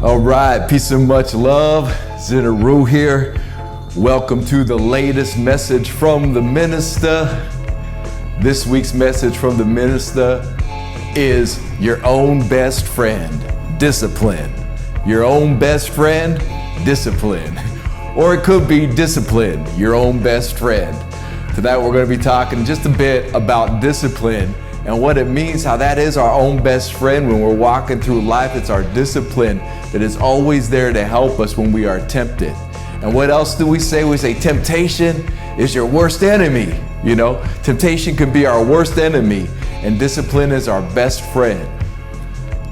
All right, peace and much love. Zin Uru here. Welcome to the latest message from the Minista. This week's message from the Minista is your own best friend, discipline. Your own best friend, discipline. Or it could be discipline, your own best friend. Tonight we're going to be talking just a bit about discipline and what it means, how that is our own best friend when we're walking through life. It's our discipline that is always there to help us when we are tempted. And what else do we say? We say temptation is your worst enemy. You know, temptation can be our worst enemy, and discipline is our best friend.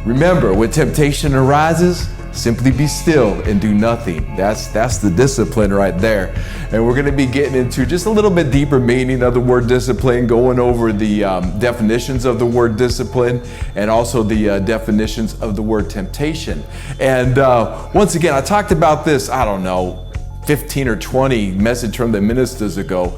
Remember, when temptation arises, simply be still and do nothing. That's the discipline right there. And we're going to be getting into just a little bit deeper meaning of the word discipline, going over the definitions of the word discipline and also the definitions of the word temptation. And once again, I talked about this, 15 or 20 message from the ministers ago.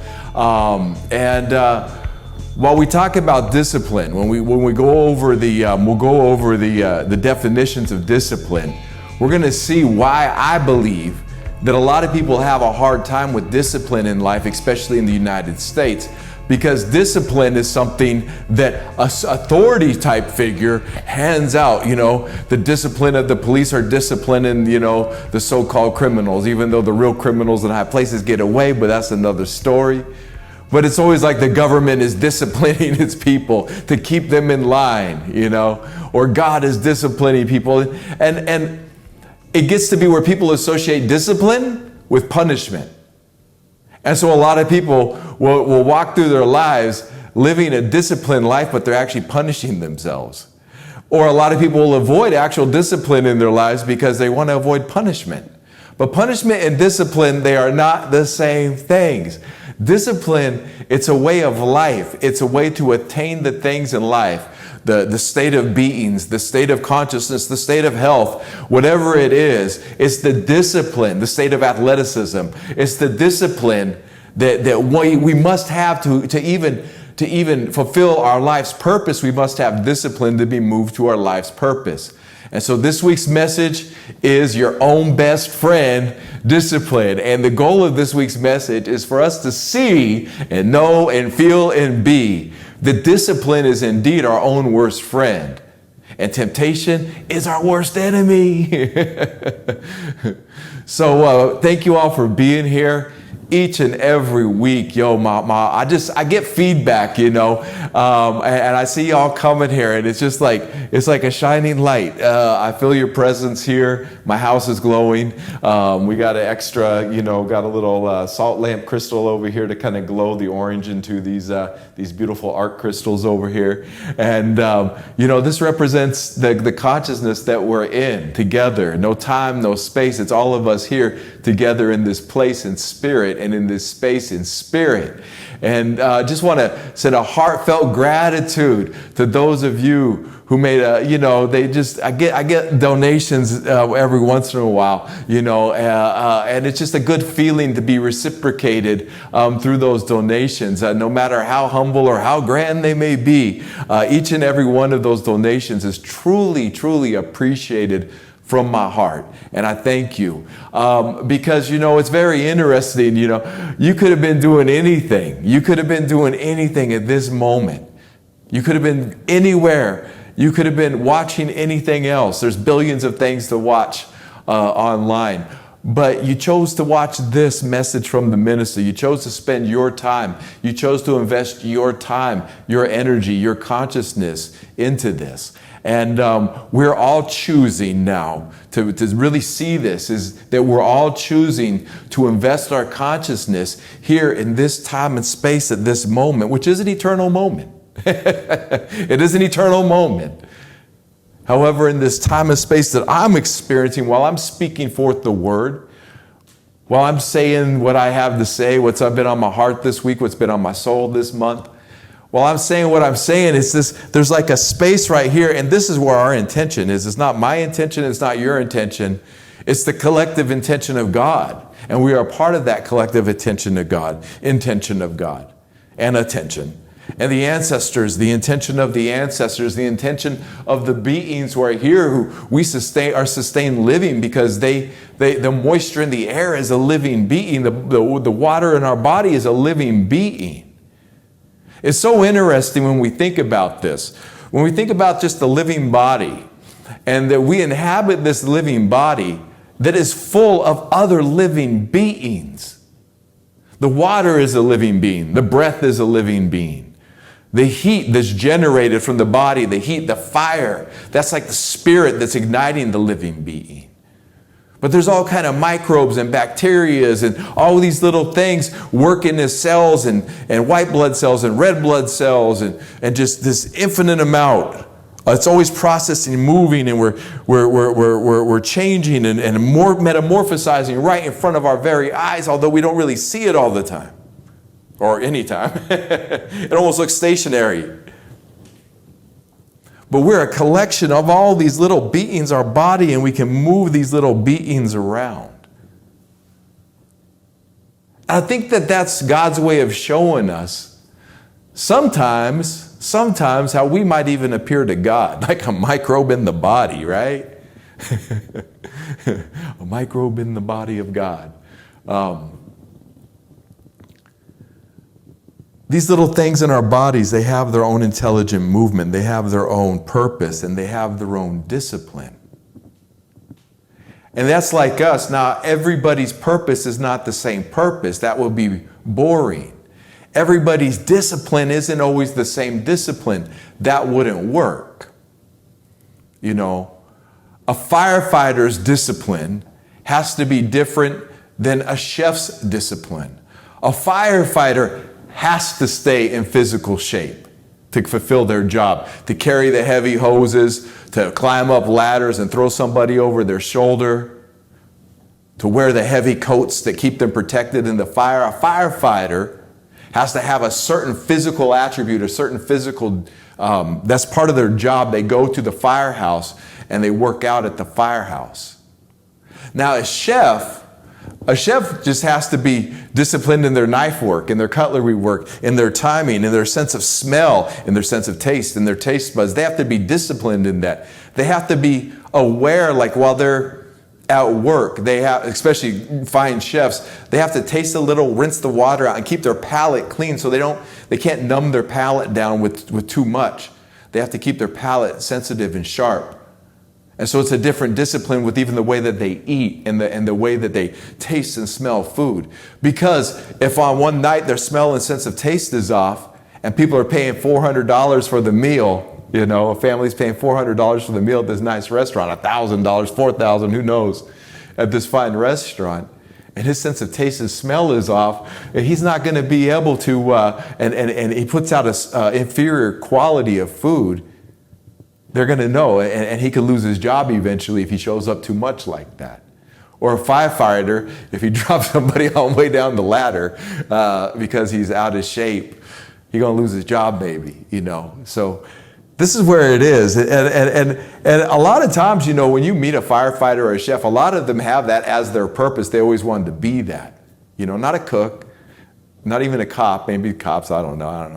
While we talk about discipline, when we go over the definitions of discipline, we're going to see why I believe that a lot of people have a hard time with discipline in life, especially in the United States, because discipline is something that an authority type figure hands out. You know, the discipline of the police are disciplining, the so-called criminals, even though the real criminals in high places get away, but that's another story. But it's always like the government is disciplining its people to keep them in line, or God is disciplining people. And it gets to be where people associate discipline with punishment. And so a lot of people will walk through their lives living a disciplined life, but they're actually punishing themselves. Or a lot of people will avoid actual discipline in their lives because they want to avoid punishment. But punishment and discipline, they are not the same things. Discipline, it's a way of life. It's a way to attain the things in life. The state of beings, the state of consciousness, the state of health, whatever it is, it's the discipline, the state of athleticism. It's the discipline that we must have to even fulfill our life's purpose. We must have discipline to be moved to our life's purpose. And so this week's message is your own best friend, discipline. And the goal of this week's message is for us to see and know and feel and be that discipline is indeed our own worst friend. And temptation is our worst enemy. So thank you all for being here. Each and every week, I get feedback, and I see y'all coming here, and it's just like, it's like a shining light. I feel your presence here. My house is glowing. We got an extra, got a little salt lamp crystal over here to kind of glow the orange into these beautiful art crystals over here. And, this represents the consciousness that we're in together. No time, no space. It's all of us here together in this place in spirit and in this space in spirit. And just want to send a heartfelt gratitude to those of you who made I get donations every once in a while, and it's just a good feeling to be reciprocated through those donations, no matter how humble or how grand they may be. Each and every one of those donations is truly, truly appreciated from my heart. And I thank you. Because, it's very interesting, you could have been doing anything. You could have been doing anything at this moment. You could have been anywhere. You could have been watching anything else. There's billions of things to watch online. But you chose to watch this message from the minister. You chose to spend your time. You chose to invest your time, your energy, your consciousness into this. And we're all choosing now to really see this, is that we're all choosing to invest our consciousness here in this time and space at this moment, which is an eternal moment. It is an eternal moment. However, in this time and space that I'm experiencing, while I'm speaking forth the word, while I'm saying what I have to say, what's been on my heart this week, what's been on my soul this month, while I'm saying what I'm saying, it's this, there's like a space right here, and this is where our intention is. It's not my intention, it's not your intention. It's the collective intention of God. And we are part of that collective intention of God, and attention. And the ancestors, the intention of the ancestors, the intention of the beings who are here, who we are sustained living because the moisture in the air is a living being. The water in our body is a living being. It's so interesting when we think about this. When we think about just the living body and that we inhabit this living body that is full of other living beings. The water is a living being. The breath is a living being. The heat that's generated from the body, the heat, the fire, that's like the spirit that's igniting the living being. But there's all kind of microbes and bacterias and all these little things working as cells and white blood cells and red blood cells and just this infinite amount. It's always processing, moving, and we're changing and more metamorphosizing right in front of our very eyes, although we don't really see it all the time. Or anytime. It almost looks stationary. But we're a collection of all these little beings, our body, and we can move these little beings around. I think that that's God's way of showing us sometimes how we might even appear to God, like a microbe in the body, right? A microbe in the body of God. These little things in our bodies, they have their own intelligent movement, they have their own purpose, and they have their own discipline. And that's like us. Now, everybody's purpose is not the same purpose. That would be boring. Everybody's discipline isn't always the same discipline. That wouldn't work. You know, a firefighter's discipline has to be different than a chef's discipline. A firefighter has to stay in physical shape to fulfill their job, to carry the heavy hoses, to climb up ladders and throw somebody over their shoulder, to wear the heavy coats that keep them protected in the fire. A firefighter has to have a certain physical attribute, a certain physical, that's part of their job. They go to the firehouse and they work out at the firehouse. Now, a chef just has to be disciplined in their knife work, in their cutlery work, in their timing, in their sense of smell, in their sense of taste, in their taste buds. They have to be disciplined in that. They have to be aware, like while they're at work, they have, especially fine chefs, they have to taste a little, rinse the water out, and keep their palate clean so they can't numb their palate down with too much. They have to keep their palate sensitive and sharp. And so it's a different discipline with even the way that they eat and the way that they taste and smell food. Because if on one night their smell and sense of taste is off and people are paying $400 for the meal, you know, a family's paying $400 for the meal at this nice restaurant, $1,000, $4,000, who knows, at this fine restaurant, and his sense of taste and smell is off, he's not going to be able to, and he puts out an inferior quality of food. They're going to know, and he could lose his job eventually if he shows up too much like that. Or a firefighter, if he drops somebody all the way down the ladder because he's out of shape, he's going to lose his job maybe, you know. So this is where it is. And a lot of times, you know, when you meet a firefighter or a chef, a lot of them have that as their purpose. They always wanted to be that. You know, not a cook. Not even a cop, maybe cops, I don't know. I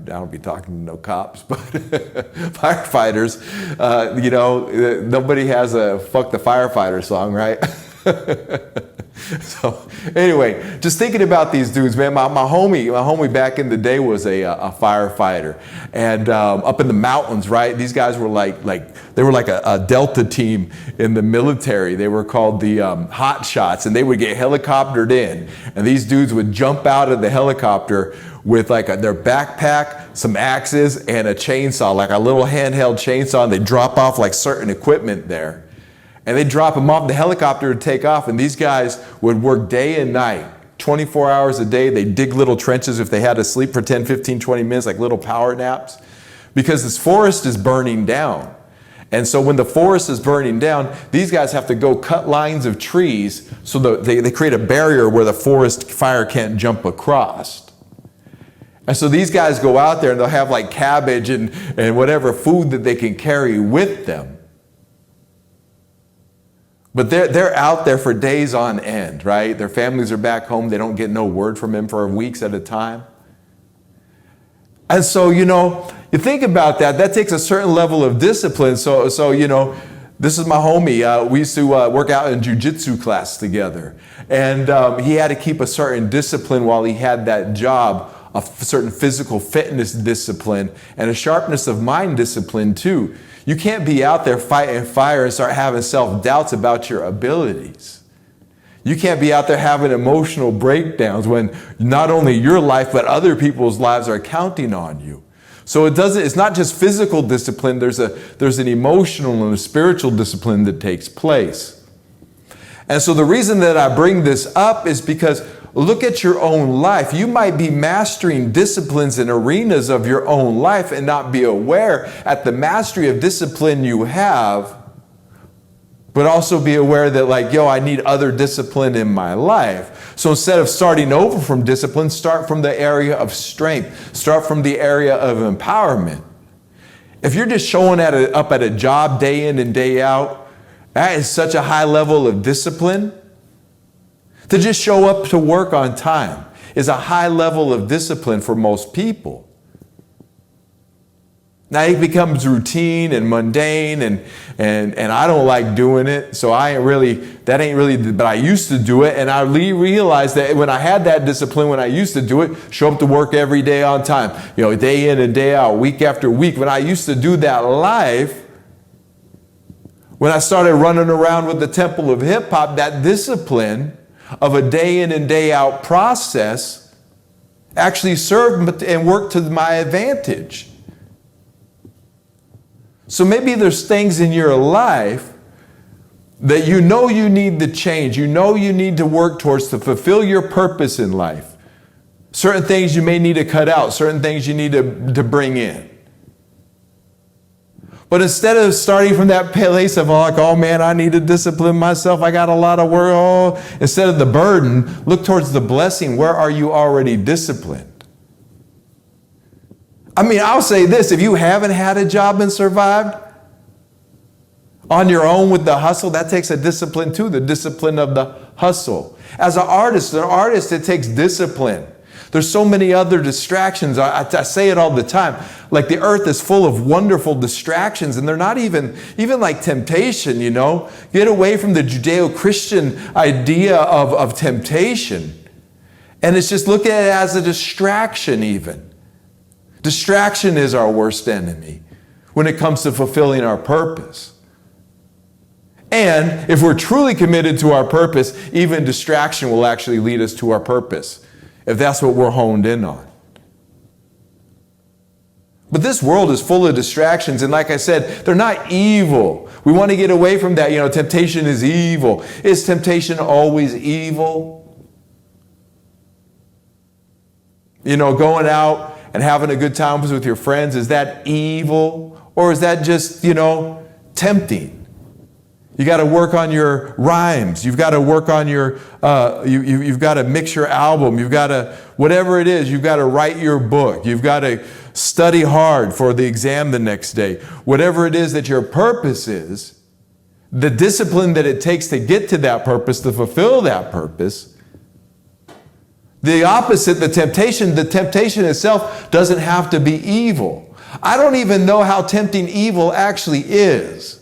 don't be talking to no cops, but firefighters, you know, nobody has a fuck the firefighter song, right? So anyway, just thinking about these dudes, man, my homie back in the day was a firefighter, and up in the mountains, right? These guys were like they were like a Delta team in the military. They were called the Hot Shots, and they would get helicoptered in, and these dudes would jump out of the helicopter with like their backpack, some axes, and a chainsaw, like a little handheld chainsaw, and they drop off like certain equipment there. And they'd drop them off the helicopter to take off, and these guys would work day and night, 24 hours a day. They'd dig little trenches if they had to sleep for 10, 15, 20 minutes, like little power naps, because this forest is burning down. And so when the forest is burning down, these guys have to go cut lines of trees so that they create a barrier where the forest fire can't jump across. And so these guys go out there and they'll have like cabbage and whatever food that they can carry with them. But they're out there for days on end, right? Their families are back home. They don't get no word from them for weeks at a time. And so, you think about that, that takes a certain level of discipline. So this is my homie. We used to work out in jiu-jitsu class together. And he had to keep a certain discipline while he had that job, a certain physical fitness discipline and a sharpness of mind discipline too. You can't be out there fighting fire and start having self-doubts about your abilities. You can't be out there having emotional breakdowns when not only your life, but other people's lives are counting on you. So it's not just physical discipline, there's an emotional and a spiritual discipline that takes place. And so the reason that I bring this up is because look at your own life. You might be mastering disciplines and arenas of your own life and not be aware at the mastery of discipline you have, but also be aware that I need other discipline in my life. So instead of starting over from discipline, start from the area of strength. Start from the area of empowerment. If you're just showing up at a job day in and day out, that is such a high level of discipline. To just show up to work on time is a high level of discipline for most people. Now it becomes routine and mundane and I don't like doing it. So but I used to do it. And I realized that when I had that discipline, when I used to do it, show up to work every day on time, day in and day out, week after week. When I used to do that life, when I started running around with the temple of hip hop, that discipline of a day in and day out process actually served and worked to my advantage. So maybe there's things in your life that you need to change. You need to work towards to fulfill your purpose in life. Certain things you may need to cut out. Certain things you need to bring in. But instead of starting from that place of oh man, I need to discipline myself. I got a lot of work. Instead of the burden, look towards the blessing. Where are you already disciplined? I'll say this, if you haven't had a job and survived on your own with the hustle, that takes a discipline too, the discipline of the hustle. As an artist, it takes discipline. There's so many other distractions. I say it all the time. The earth is full of wonderful distractions, and they're not even like temptation, Get away from the Judeo-Christian idea of temptation. And it's just look at it as a distraction even. Distraction is our worst enemy when it comes to fulfilling our purpose. And if we're truly committed to our purpose, even distraction will actually lead us to our purpose, if that's what we're honed in on. But this world is full of distractions, and like I said, they're not evil. We want to get away from that. Temptation is evil. Is temptation always evil? Going out and having a good time with your friends, is that evil? Or is that just, tempting? You got to work on your rhymes. You've got to work on your, you've got to mix your album. You've got to, whatever it is, you've got to write your book. You've got to study hard for the exam the next day. Whatever it is that your purpose is, the discipline that it takes to get to that purpose, to fulfill that purpose. The opposite, the temptation itself doesn't have to be evil. I don't even know how tempting evil actually is.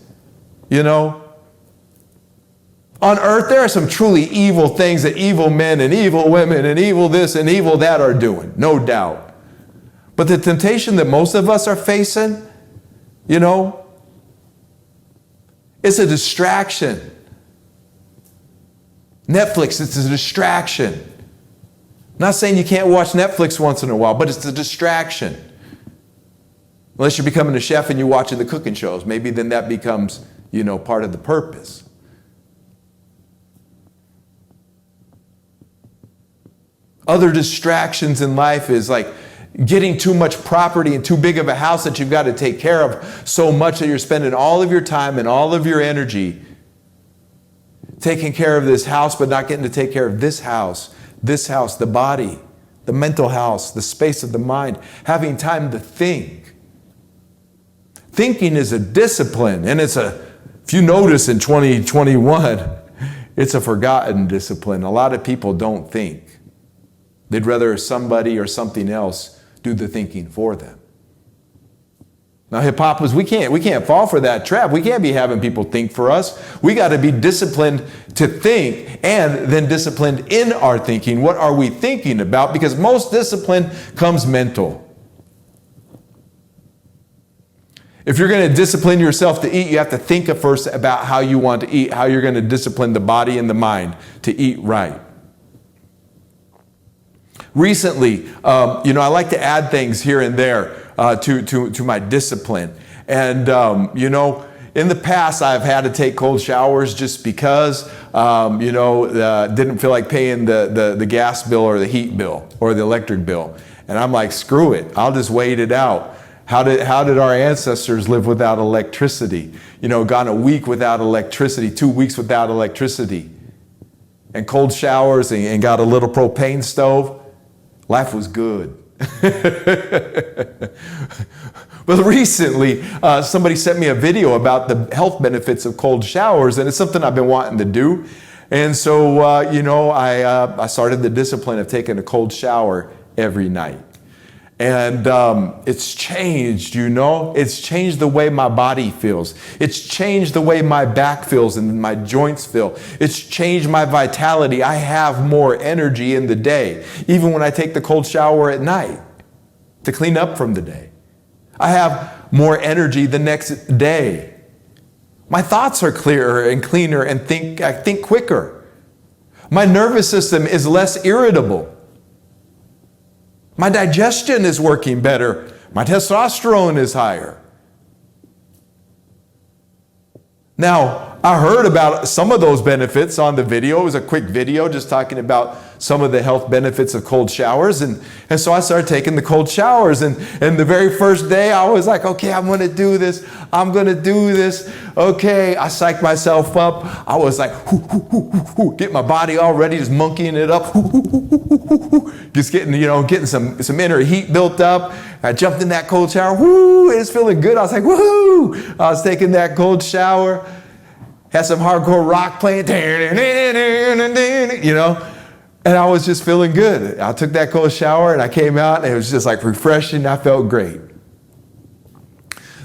On earth, there are some truly evil things that evil men and evil women and evil this and evil that are doing, no doubt. But the temptation that most of us are facing, it's a distraction. Netflix, it's a distraction. I'm not saying you can't watch Netflix once in a while, but it's a distraction. Unless you're becoming a chef and you're watching the cooking shows, maybe then that becomes, part of the purpose. Other distractions in life is like getting too much property and too big of a house that you've got to take care of so much that you're spending all of your time and all of your energy taking care of this house, but not getting to take care of this house, the body, the mental house, the space of the mind, having time to think. Thinking is a discipline, and if you notice in 2021, it's a forgotten discipline. A lot of people don't think. They'd rather somebody or something else do the thinking for them. Now, hippopotamus, we can't fall for that trap. We can't be having people think for us. We got to be disciplined to think and then disciplined in our thinking. What are we thinking about? Because most discipline comes mental. If you're going to discipline yourself to eat, you have to think first about how you want to eat, how you're going to discipline the body and the mind to eat right. Recently, I like to add things here and there to my discipline. And, in the past, I've had to take cold showers just because, didn't feel like paying the gas bill or the heat bill or the electric bill. And I'm like, screw it. I'll just wait it out. How did our ancestors live without electricity? Gone a week without electricity, 2 weeks without electricity, and cold showers and got a little propane stove. Life was good. But recently, somebody sent me a video about the health benefits of cold showers, and it's something I've been wanting to do. And so, I started the discipline of taking a cold shower every night. And it's changed, It's changed the way my body feels. It's changed the way my back feels and my joints feel. It's changed my vitality. I have more energy in the day, even when I take the cold shower at night to clean up from the day. I have more energy the next day. My thoughts are clearer and cleaner and I think quicker. My nervous system is less irritable. My digestion is working better. My testosterone is higher. Now, I heard about some of those benefits on the video. It was a quick video just talking about some of the health benefits of cold showers. And so I started taking the cold showers. And the very first day, I was like, okay, I'm going to do this. I'm going to do this. Okay, I psyched myself up. I was like, get my body all ready, just monkeying it up. Just getting some inner heat built up. I jumped in that cold shower. It's feeling good. I was like, woohoo! I was taking that cold shower. Had some hardcore rock playing, and I was just feeling good. I took that cold shower and I came out and it was just like refreshing. I felt great.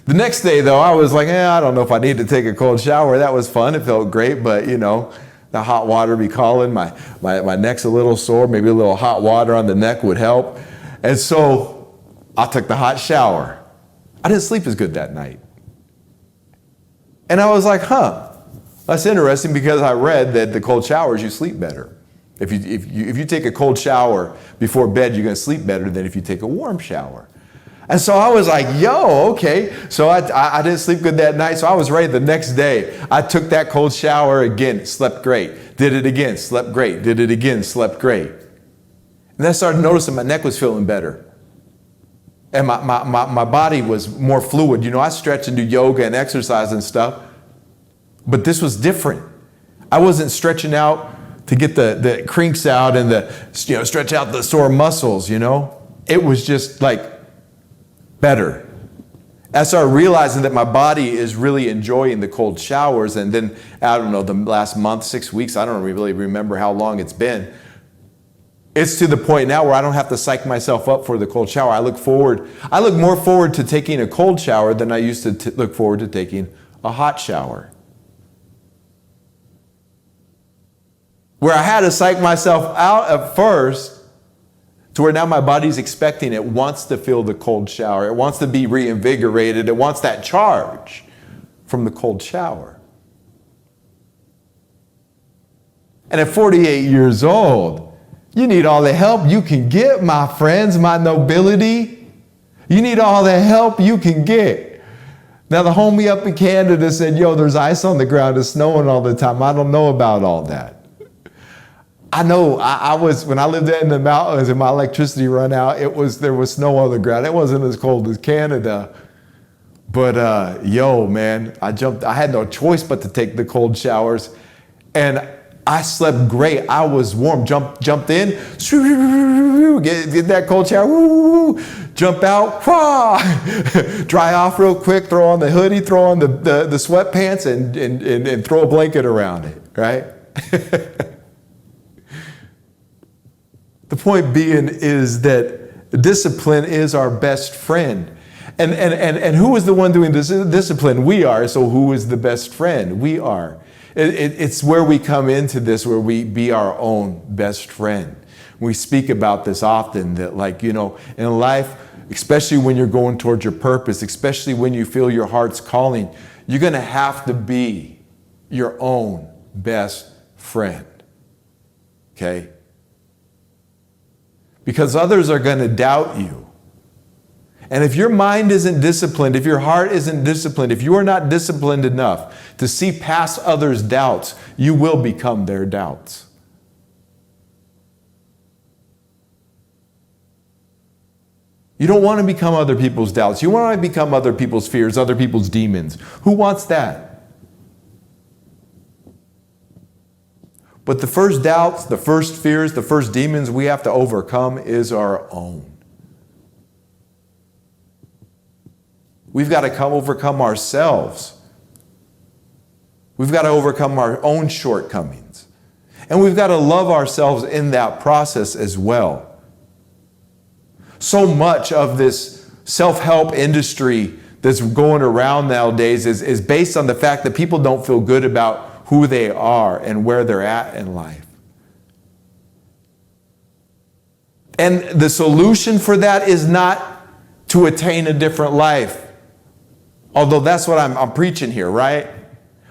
The next day though, I was like, I don't know if I need to take a cold shower. That was fun. It felt great, but the hot water be calling. My neck's a little sore. Maybe a little hot water on the neck would help. And so I took the hot shower. I didn't sleep as good that night. And I was like, that's interesting because I read that the cold showers, you sleep better. If you take a cold shower before bed, you're going to sleep better than if you take a warm shower. And so I was like, okay. So I didn't sleep good that night. So I was ready the next day. I took that cold shower again, slept great. Did it again, slept great. Did it again, slept great. And then I started noticing my neck was feeling better. And my body was more fluid. I stretch and do yoga and exercise and stuff. But this was different. I wasn't stretching out to get the crinks out and stretch out the sore muscles, It was just like better. I started realizing that my body is really enjoying the cold showers. And then, I don't know, the last month, 6 weeks, I don't really remember how long it's been. It's to the point now where I don't have to psych myself up for the cold shower. I look more forward to taking a cold shower than I used to look forward to taking a hot shower. Where I had to psych myself out at first to where now my body's expecting it, wants to feel the cold shower. It wants to be reinvigorated. It wants that charge from the cold shower. And at 48 years old, you need all the help you can get, my friends, my nobility. You need all the help you can get. Now, the homie up in Canada said, there's ice on the ground. It's snowing all the time. I don't know about all that. I know when I lived in the mountains and my electricity run out, there was snow on the ground. It wasn't as cold as Canada. But man, I had no choice but to take the cold showers. And I slept great. I was warm. Jumped in, get that cold shower, jump out, dry off real quick, throw on the hoodie, throw on the sweatpants and throw a blanket around it, right? The point being is that Discipline is our best friend. And who is the one doing this discipline? We are. So who is the best friend? We are. It's where we come into this, where we be our own best friend. We speak about this often, that in life, especially when you're going towards your purpose, especially when you feel your heart's calling, you're going to have to be your own best friend. Okay? Because others are going to doubt you. And if your mind isn't disciplined, if your heart isn't disciplined, if you are not disciplined enough to see past others' doubts, you will become their doubts. You don't want to become other people's doubts. You want to become other people's fears, other people's demons. Who wants that? But the first doubts, the first fears, the first demons we have to overcome is our own. We've got to overcome ourselves. We've got to overcome our own shortcomings. And we've got to love ourselves in that process as well. So much of this self-help industry that's going around nowadays is based on the fact that people don't feel good about who they are and where they're at in life. And the solution for that is not to attain a different life. Although that's what I'm preaching here, right?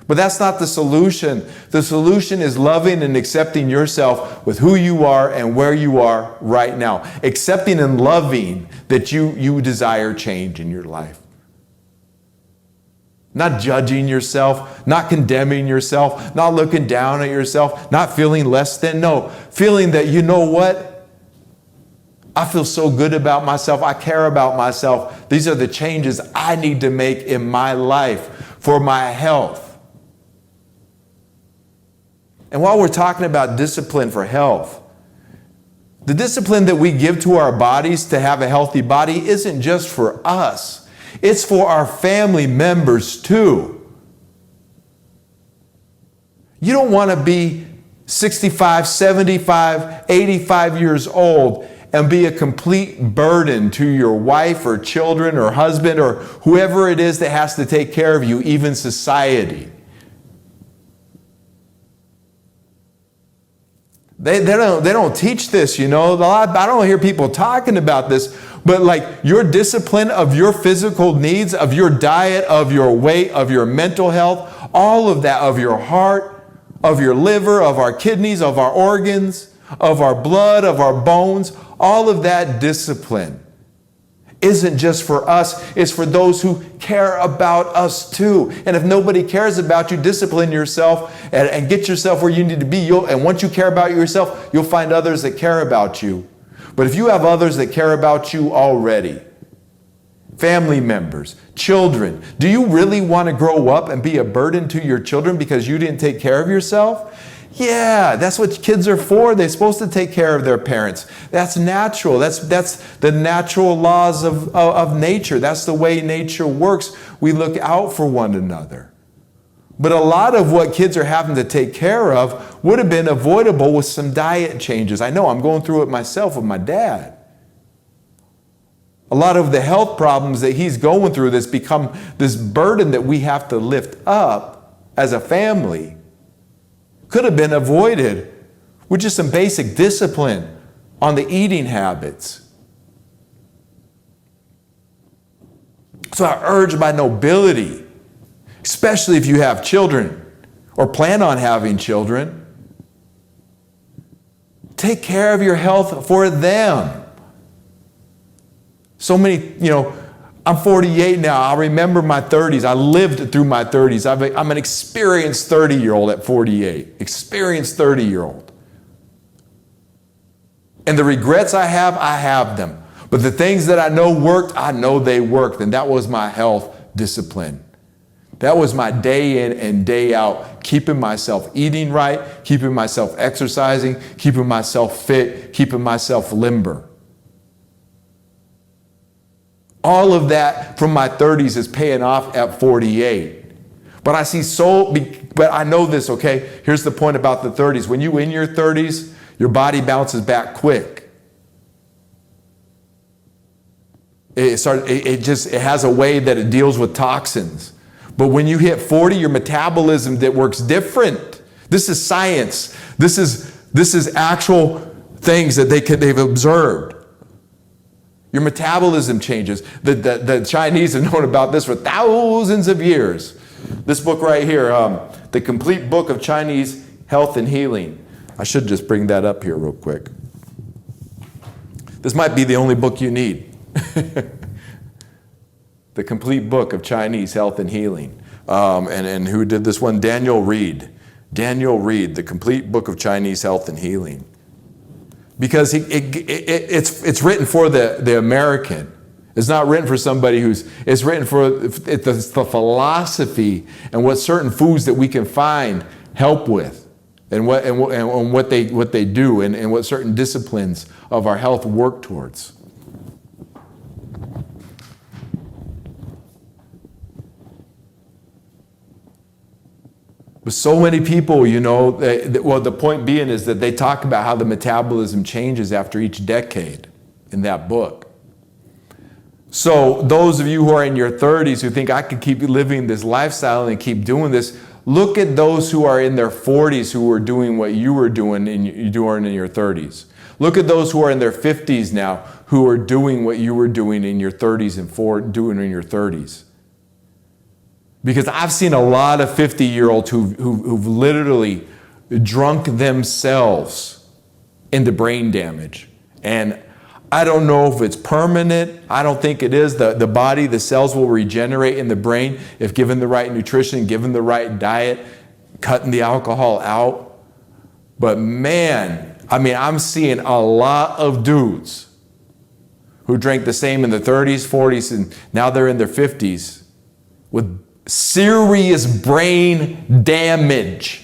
But that's not the solution. The solution is loving and accepting yourself with who you are and where you are right now. Accepting and loving that you desire change in your life. Not judging yourself, not condemning yourself, not looking down at yourself, not feeling less than. No, feeling that, you know what? I feel so good about myself. I care about myself. These are the changes I need to make in my life for my health. And while we're talking about discipline for health, the discipline that we give to our bodies to have a healthy body isn't just for us. It's for our family members too. You don't want to be 65, 75, 85 years old and be a complete burden to your wife or children or husband or whoever it is that has to take care of you, even society. They don't teach this, I don't hear people talking about this, but your discipline of your physical needs, of your diet, of your weight, of your mental health, all of that, of your heart, of your liver, of our kidneys, of our organs, of our blood, of our bones, all of that discipline isn't just for us, it's for those who care about us too. And if nobody cares about you, discipline yourself and get yourself where you need to be. And once you care about yourself, you'll find others that care about you. But if you have others that care about you already, family members, children, do you really want to grow up and be a burden to your children because you didn't take care of yourself? Yeah, that's what kids are for. They're supposed to take care of their parents. That's natural. That's the natural laws of nature. That's the way nature works. We look out for one another. But a lot of what kids are having to take care of would have been avoidable with some diet changes. I know, I'm going through it myself with my dad. A lot of the health problems that he's going through that's become this burden that we have to lift up as a family could have been avoided with just some basic discipline on the eating habits. So I urge by nobility, especially if you have children or plan on having children, take care of your health for them. So many, I'm 48 now. I remember my 30s. I lived through my 30s. I'm an experienced 30-year-old at 48. Experienced 30-year-old. And the regrets I have them. But the things that I know worked, I know they worked. And that was my health discipline. That was my day in and day out, keeping myself eating right, keeping myself exercising, keeping myself fit, keeping myself limber. All of that from my 30s is paying off at 48. But I know this, okay? Here's the point about the 30s. When you're in your 30s, your body bounces back quick. It has a way that it deals with toxins. But when you hit 40, your metabolism that works different. This is science. This is actual things that they've observed. Your metabolism changes. The Chinese have known about this for thousands of years. This book right here, The Complete Book of Chinese Health and Healing. I should just bring that up here real quick. This might be the only book you need. The Complete Book of Chinese Health and Healing. And who did this one? Daniel Reed. Daniel Reed, The Complete Book of Chinese Health and Healing. Because it's written for the American. It's not written for somebody it's written for the philosophy and what certain foods that we can find help with, and what they do, and what certain disciplines of our health work towards. But so many people, the point being is that they talk about how the metabolism changes after each decade in that book. So those of you who are in your 30s who think I could keep living this lifestyle and keep doing this, look at those who are in their 40s who are doing what you were doing in your 30s. Look at those who are in their 50s now who are doing what you were doing in your 30s and doing in your 30s. Because I've seen a lot of 50-year-olds who've literally drunk themselves into brain damage. And I don't know if it's permanent. I don't think it is. The body, the cells will regenerate in the brain if given the right nutrition, given the right diet, cutting the alcohol out. But man, I'm seeing a lot of dudes who drank the same in their 30s, 40s, and now they're in their 50s with serious brain damage.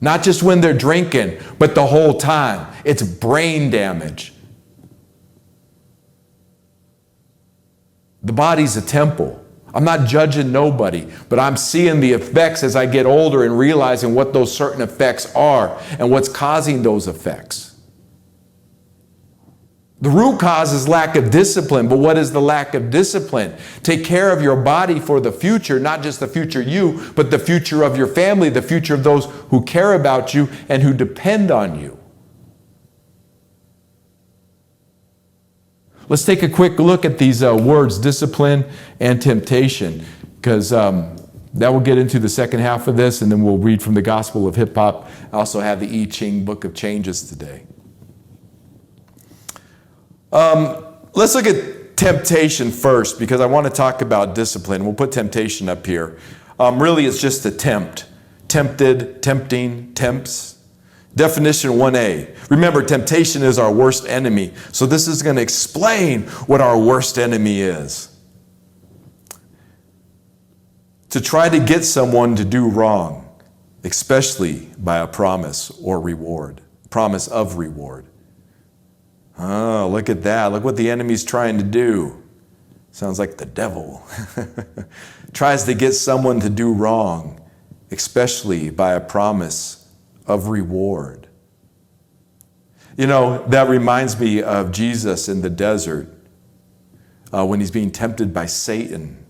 Not just when they're drinking, but the whole time. It's brain damage. The body's a temple. I'm not judging nobody, but I'm seeing the effects as I get older and realizing what those certain effects are and what's causing those effects. The root cause is lack of discipline, but what is the lack of discipline? Take care of your body for the future, not just the future you, but the future of your family, the future of those who care about you and who depend on you. Let's take a quick look at these words, discipline and temptation, because that will get into the second half of this, and then we'll read from the Gospel of Hip Hop. I also have the I Ching Book of Changes today. Let's look at temptation first, because I want to talk about discipline. We'll put temptation up here. Really, it's just to tempt. Tempted, tempting, tempts. Definition 1A. Remember, temptation is our worst enemy. So this is going to explain what our worst enemy is. To try to get someone to do wrong, especially by a promise or reward. Promise of reward. Oh, look at that. Look what the enemy's trying to do. Sounds like the devil. Tries to get someone to do wrong, especially by a promise of reward. That reminds me of Jesus in the desert when he's being tempted by Satan.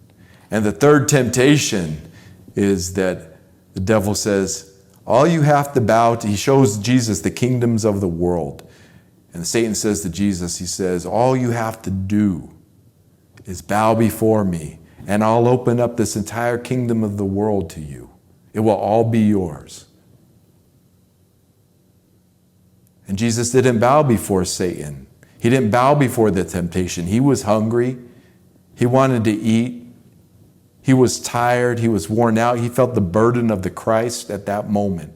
And the third temptation is that the devil says, all you have to bow to, he shows Jesus the kingdoms of the world. And Satan says to Jesus, he says, all you have to do is bow before me, and I'll open up this entire kingdom of the world to you. It will all be yours. And Jesus didn't bow before Satan. He didn't bow before the temptation. He was hungry. He wanted to eat. He was tired. He was worn out. He felt the burden of the Christ at that moment.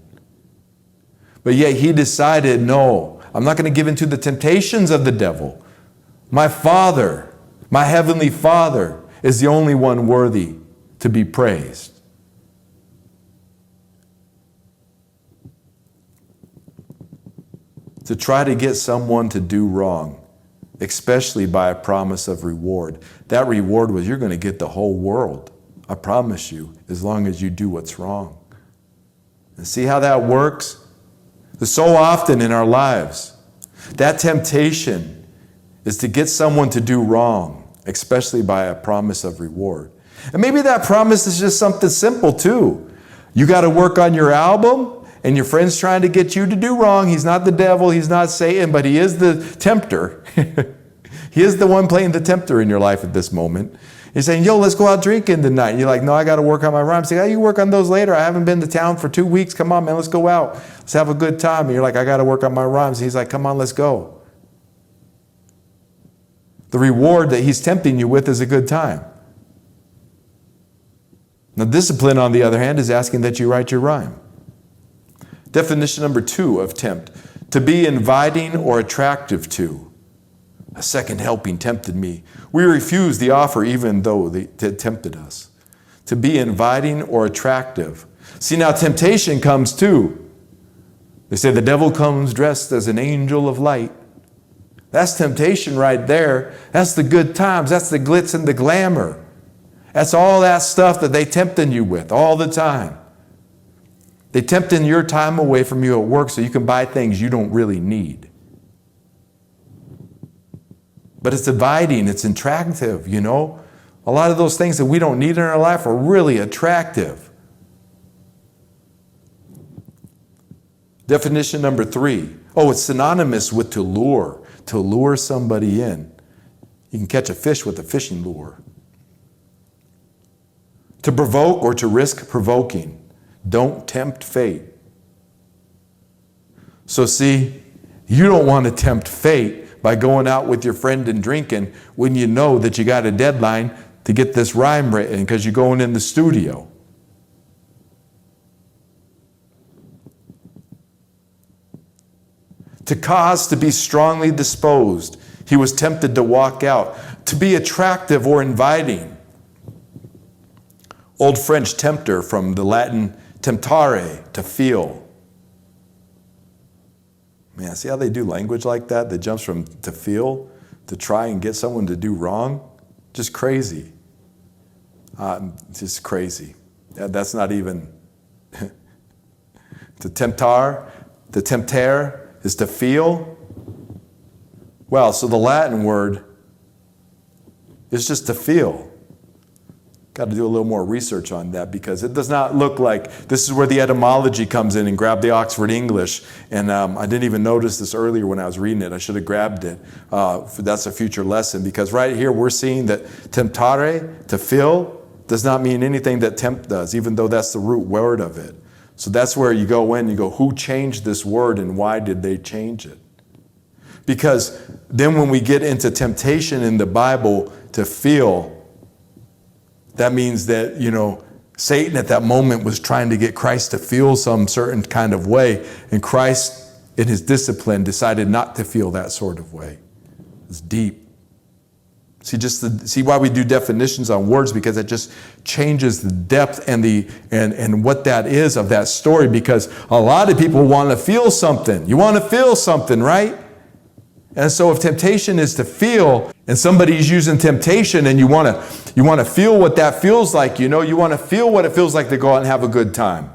But yet he decided, no, I'm not going to give in to the temptations of the devil. My Father, my Heavenly Father, is the only one worthy to be praised. To try to get someone to do wrong, especially by a promise of reward. That reward was, you're going to get the whole world. I promise you, as long as you do what's wrong. And see how that works? So often in our lives, that temptation is to get someone to do wrong, especially by a promise of reward. And maybe that promise is just something simple too. You got to work on your album, and your friend's trying to get you to do wrong. He's not the devil, he's not Satan, but he is the tempter. He is the one playing the tempter in your life at this moment. He's saying, yo, let's go out drinking tonight. And you're like, no, I got to work on my rhymes. Say, oh, you work on those later. I haven't been to town for 2 weeks. Come on, man, let's go out. Let's have a good time. And you're like, I got to work on my rhymes. He's like, come on, let's go. The reward that he's tempting you with is a good time. Now, discipline, on the other hand, is asking that you write your rhyme. Definition number 2 of tempt: to be inviting or attractive to. A second helping tempted me. We refused the offer even though they tempted us. To be inviting or attractive. See, now temptation comes too. They say the devil comes dressed as an angel of light. That's temptation right there. That's the good times. That's the glitz and the glamour. That's all that stuff that they tempting you with all the time. They tempting your time away from you at work so you can buy things you don't really need. But it's inviting, it's attractive, you know. A lot of those things that we don't need in our life are really attractive. Definition number 3. Oh, it's synonymous with to lure somebody in. You can catch a fish with a fishing lure. To provoke or to risk provoking. Don't tempt fate. So see, you don't want to tempt fate by going out with your friend and drinking when you know that you got a deadline to get this rhyme written because you're going in the studio. To cause to be strongly disposed. He was tempted to walk out. To be attractive or inviting. Old French tempter from the Latin temptare, to feel. Man, see how they do language like that? That jumps from to feel to try and get someone to do wrong? Just crazy. Just crazy. That's not even... to temptare is to feel. Well, so the Latin word is just to feel. Got to do a little more research on that because it does not look like, this is where the etymology comes in, and grab the Oxford English. And I didn't even notice this earlier when I was reading it. I should have grabbed it. That's a future lesson, because right here we're seeing that temptare, to fill, does not mean anything that tempt does, even though that's the root word of it. So that's where you go in, you go, who changed this word and why did they change it? Because then when we get into temptation in the Bible, to feel, that means that, you know, Satan at that moment was trying to get Christ to feel some certain kind of way, and Christ, in his discipline, decided not to feel that sort of way. It's deep. See why we do definitions on words, because it just changes the depth and what that is of that story, because a lot of people want to feel something. You want to feel something, right? And so if temptation is to feel, and somebody's using temptation, and you want to feel what that feels like, you know, you want to feel what it feels like to go out and have a good time.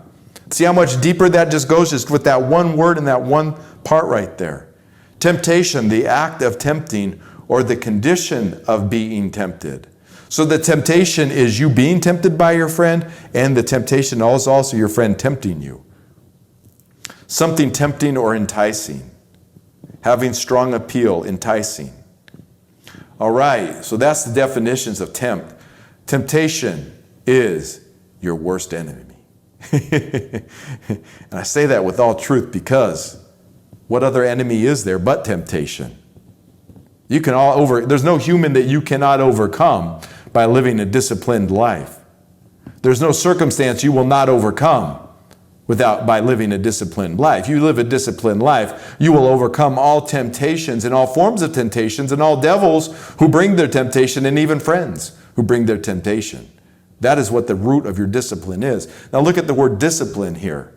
See how much deeper that just goes, just with that one word and that one part right there. Temptation, the act of tempting, or the condition of being tempted. So the temptation is you being tempted by your friend, and the temptation is also your friend tempting you. Something tempting or enticing. Having strong appeal, enticing. All right, so that's the definitions of tempt. Temptation is your worst enemy. And I say that with all truth, because what other enemy is there but temptation? There's no human that you cannot overcome by living a disciplined life. There's no circumstance you will not overcome by living a disciplined life. You live a disciplined life, you will overcome all temptations and all forms of temptations and all devils who bring their temptation, and even friends who bring their temptation. That is what the root of your discipline is. Now look at the word discipline here.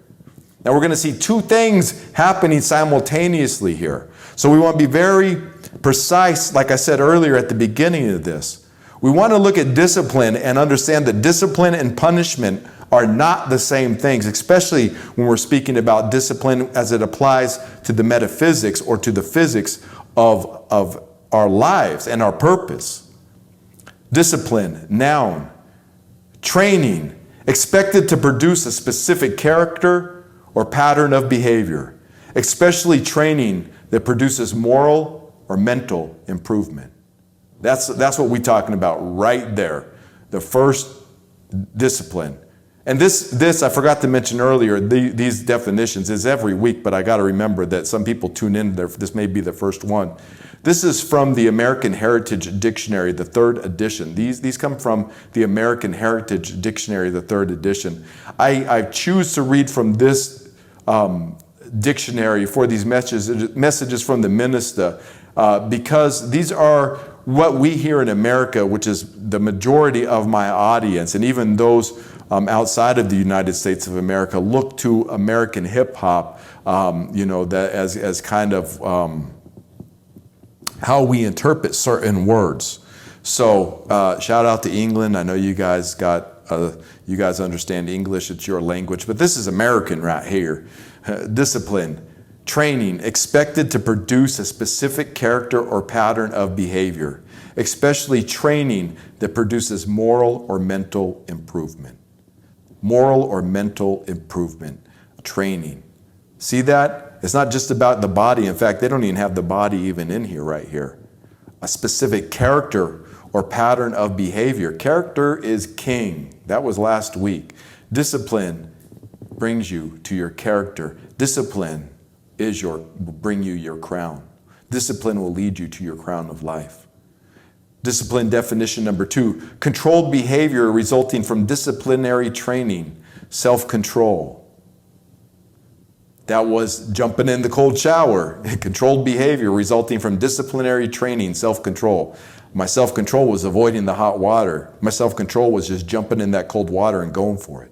Now we're going to see two things happening simultaneously here. So we want to be very precise, like I said earlier at the beginning of this. We want to look at discipline and understand that discipline and punishment are not the same things, especially when we're speaking about discipline as it applies to the metaphysics or to the physics of our lives and our purpose. Discipline, noun. Training, expected to produce a specific character or pattern of behavior, especially training that produces moral or mental improvement. That's what we're talking about right there. The first discipline. And this I forgot to mention earlier, these definitions is every week, but I got to remember that some people tune in there. This may be the first one. This is from the American Heritage Dictionary, the 3rd edition. These come from the American Heritage Dictionary, the 3rd edition. I choose to read from this dictionary for these messages from the Minista because these are what we here in America, which is the majority of my audience, and even those outside of the United States of America, look to American hip hop, that as kind of how we interpret certain words. So shout out to England. I know you guys you guys understand English. It's your language, but this is American right here. Discipline, training, expected to produce a specific character or pattern of behavior, especially training that produces moral or mental improvement. Moral or mental improvement, training. See that? It's not just about the body. In fact, they don't even have the body even in here right here. A specific character or pattern of behavior. Character is king. That was last week. Discipline brings you to your character. Discipline will bring you your crown. Discipline will lead you to your crown of life. Discipline definition number 2, controlled behavior resulting from disciplinary training, self-control. That was jumping in the cold shower. Controlled behavior resulting from disciplinary training, self-control. My self-control was avoiding the hot water. My self-control was just jumping in that cold water and going for it.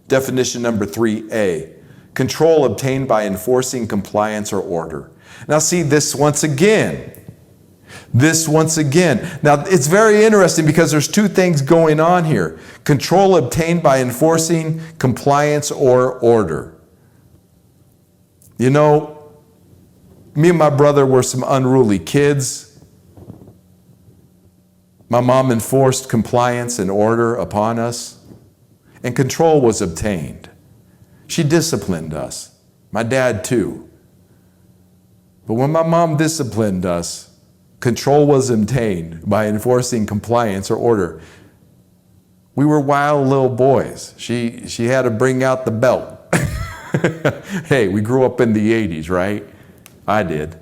Definition number 3A, control obtained by enforcing compliance or order. Now see this once again. Now, it's very interesting because there's 2 things going on here. Control obtained by enforcing compliance or order. You know, me and my brother were some unruly kids. My mom enforced compliance and order upon us, and control was obtained. She disciplined us. My dad, too. But when my mom disciplined us, control was obtained by enforcing compliance or order. We were wild little boys. She had to bring out the belt. Hey, we grew up in the 80s, right? I did.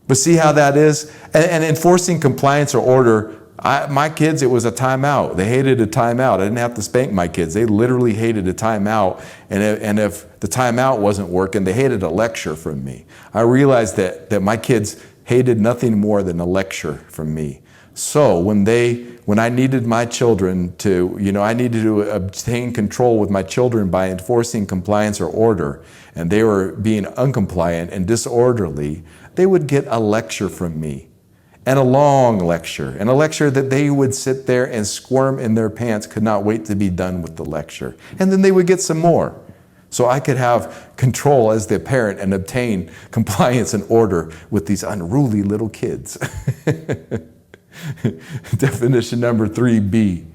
But see how that is? And enforcing compliance or order, my kids, it was a timeout. They hated a timeout. I didn't have to spank my kids. They literally hated a timeout. And if the timeout wasn't working, they hated a lecture from me. I realized that my kids hated nothing more than a lecture from me. So when I needed my children to, I needed to obtain control with my children by enforcing compliance or order, and they were being uncompliant and disorderly, they would get a lecture from me, and a long lecture, and a lecture that they would sit there and squirm in their pants, could not wait to be done with the lecture. And then they would get some more. So I could have control as the parent and obtain compliance and order with these unruly little kids. Definition number 3B.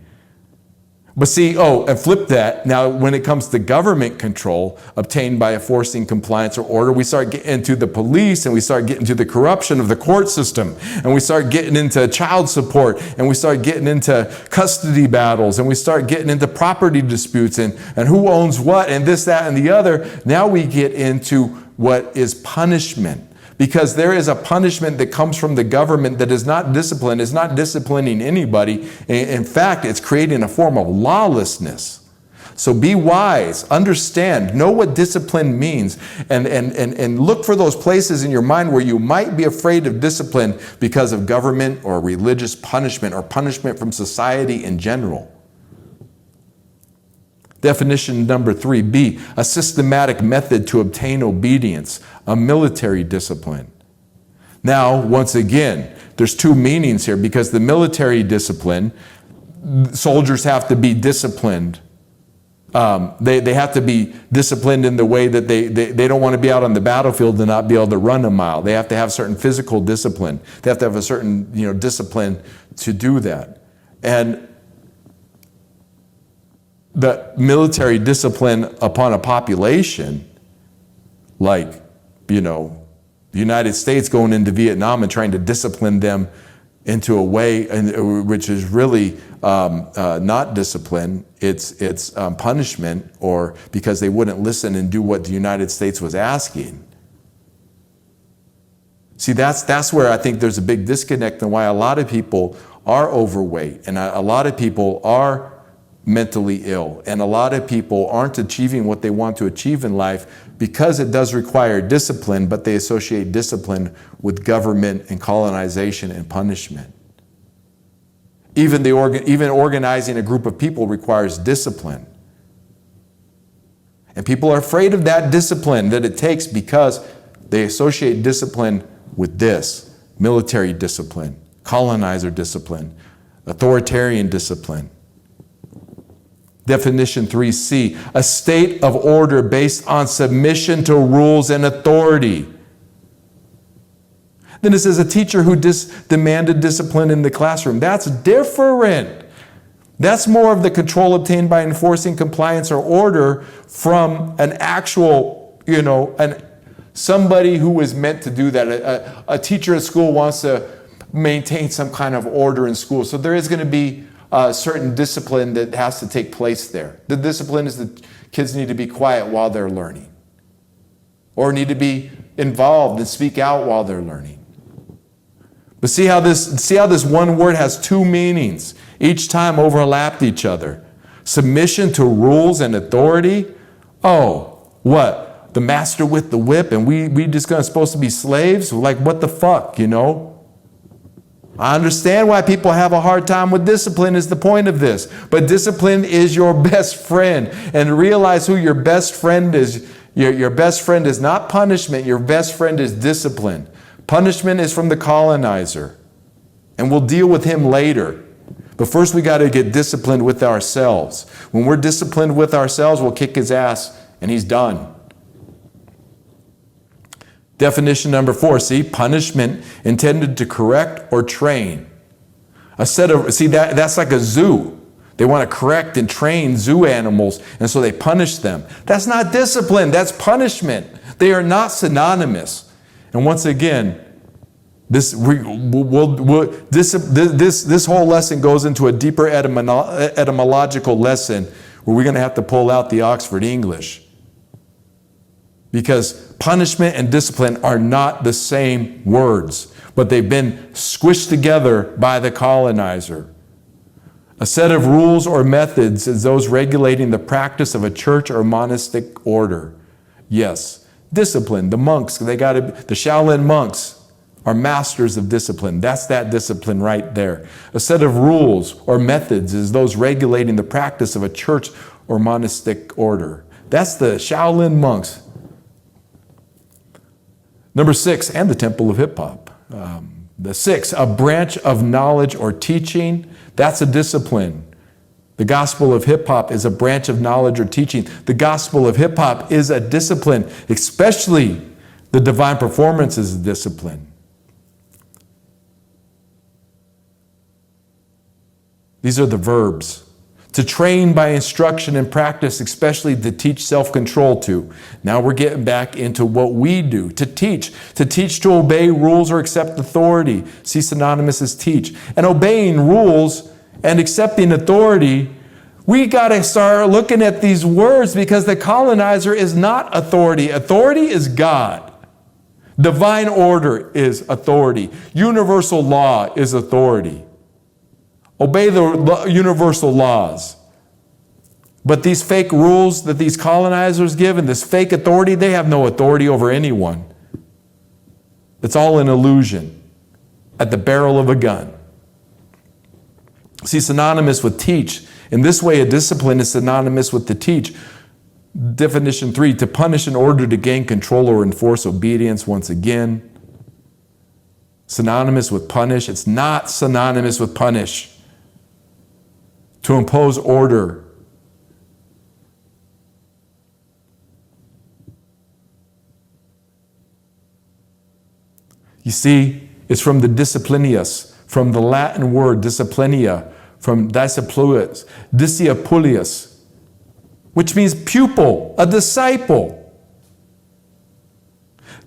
But see, and flip that. Now, when it comes to government control obtained by enforcing compliance or order, we start getting into the police, and we start getting into the corruption of the court system, and we start getting into child support, and we start getting into custody battles, and we start getting into property disputes, and who owns what, and this, that, and the other. Now we get into what is punishment. Because there is a punishment that comes from the government that is not discipline. It's not disciplining anybody. In fact, it's creating a form of lawlessness. So be wise, understand, know what discipline means, and look for those places in your mind where you might be afraid of discipline because of government or religious punishment or punishment from society in general. Definition number 3B, a systematic method to obtain obedience, a military discipline. Now, once again, there's 2 meanings here, because the military discipline, soldiers have to be disciplined They have to be disciplined in the way that they don't want to be out on the battlefield and not be able to run a mile. They have to have certain physical discipline. They have to have a certain discipline to do that. And the military discipline upon a population, like, the United States going into Vietnam and trying to discipline them into a way which is really not discipline, it's punishment, or because they wouldn't listen and do what the United States was asking. See, that's where I think there's a big disconnect, and why a lot of people are overweight, and a lot of people are mentally ill, and a lot of people aren't achieving what they want to achieve in life, because it does require discipline, but they associate discipline with government and colonization and punishment. Even organizing a group of people requires discipline. And people are afraid of that discipline that it takes, because they associate discipline with this: military discipline, colonizer discipline, authoritarian discipline. Definition 3C, a state of order based on submission to rules and authority. Then it says a teacher who demanded discipline in the classroom. That's different. That's more of the control obtained by enforcing compliance or order from an actual, somebody who was meant to do that. A teacher at school wants to maintain some kind of order in school. So there is going to be certain discipline that has to take place there. The discipline is that kids need to be quiet while they're learning, or need to be involved and speak out while they're learning. But see how this one word has two meanings. Each time overlapped each other. Submission to rules and authority. Oh, what? The master with the whip, and we just supposed to be slaves? Like, what the fuck, I understand why people have a hard time with discipline, is the point of this. But discipline is your best friend. And realize who your best friend is. Your best friend is not punishment. Your best friend is discipline. Punishment is from the colonizer. And we'll deal with him later. But first we got to get disciplined with ourselves. When we're disciplined with ourselves, we'll kick his ass and he's done. Definition number 4, see, punishment intended to correct or train. That's like a zoo. They want to correct and train zoo animals, and so they punish them. That's not discipline, that's punishment. They are not synonymous. And once again, this whole lesson goes into a deeper etymological lesson where we're going to have to pull out the Oxford English. Because punishment and discipline are not the same words, but they've been squished together by the colonizer. A set of rules or methods is those regulating the practice of a church or monastic order. Yes, discipline. The monks, the Shaolin monks are masters of discipline. That's that discipline right there. A set of rules or methods is those regulating the practice of a church or monastic order. That's the Shaolin monks. Number 6, and the Temple of Hip Hop. The 6, a branch of knowledge or teaching. That's a discipline. The gospel of hip hop is a branch of knowledge or teaching. The gospel of hip hop is a discipline, especially the divine performance is a discipline. These are the verbs. To train by instruction and practice, especially to teach self-control to. Now we're getting back into what we do. To teach to obey rules or accept authority. See, synonymous is teach. And obeying rules and accepting authority, we got to start looking at these words, because the colonizer is not authority. Authority is God. Divine order is authority. Universal law is authority. Obey the universal laws. But these fake rules that these colonizers give and this fake authority, they have no authority over anyone. It's all an illusion at the barrel of a gun. See, synonymous with teach. In this way, a discipline is synonymous with to teach. Definition 3, to punish in order to gain control or enforce obedience. Once again, synonymous with punish. It's not synonymous with punish. To impose order. You see, it's from the disciplinius, from the Latin word disciplinia, from discipulius, which means pupil, a disciple.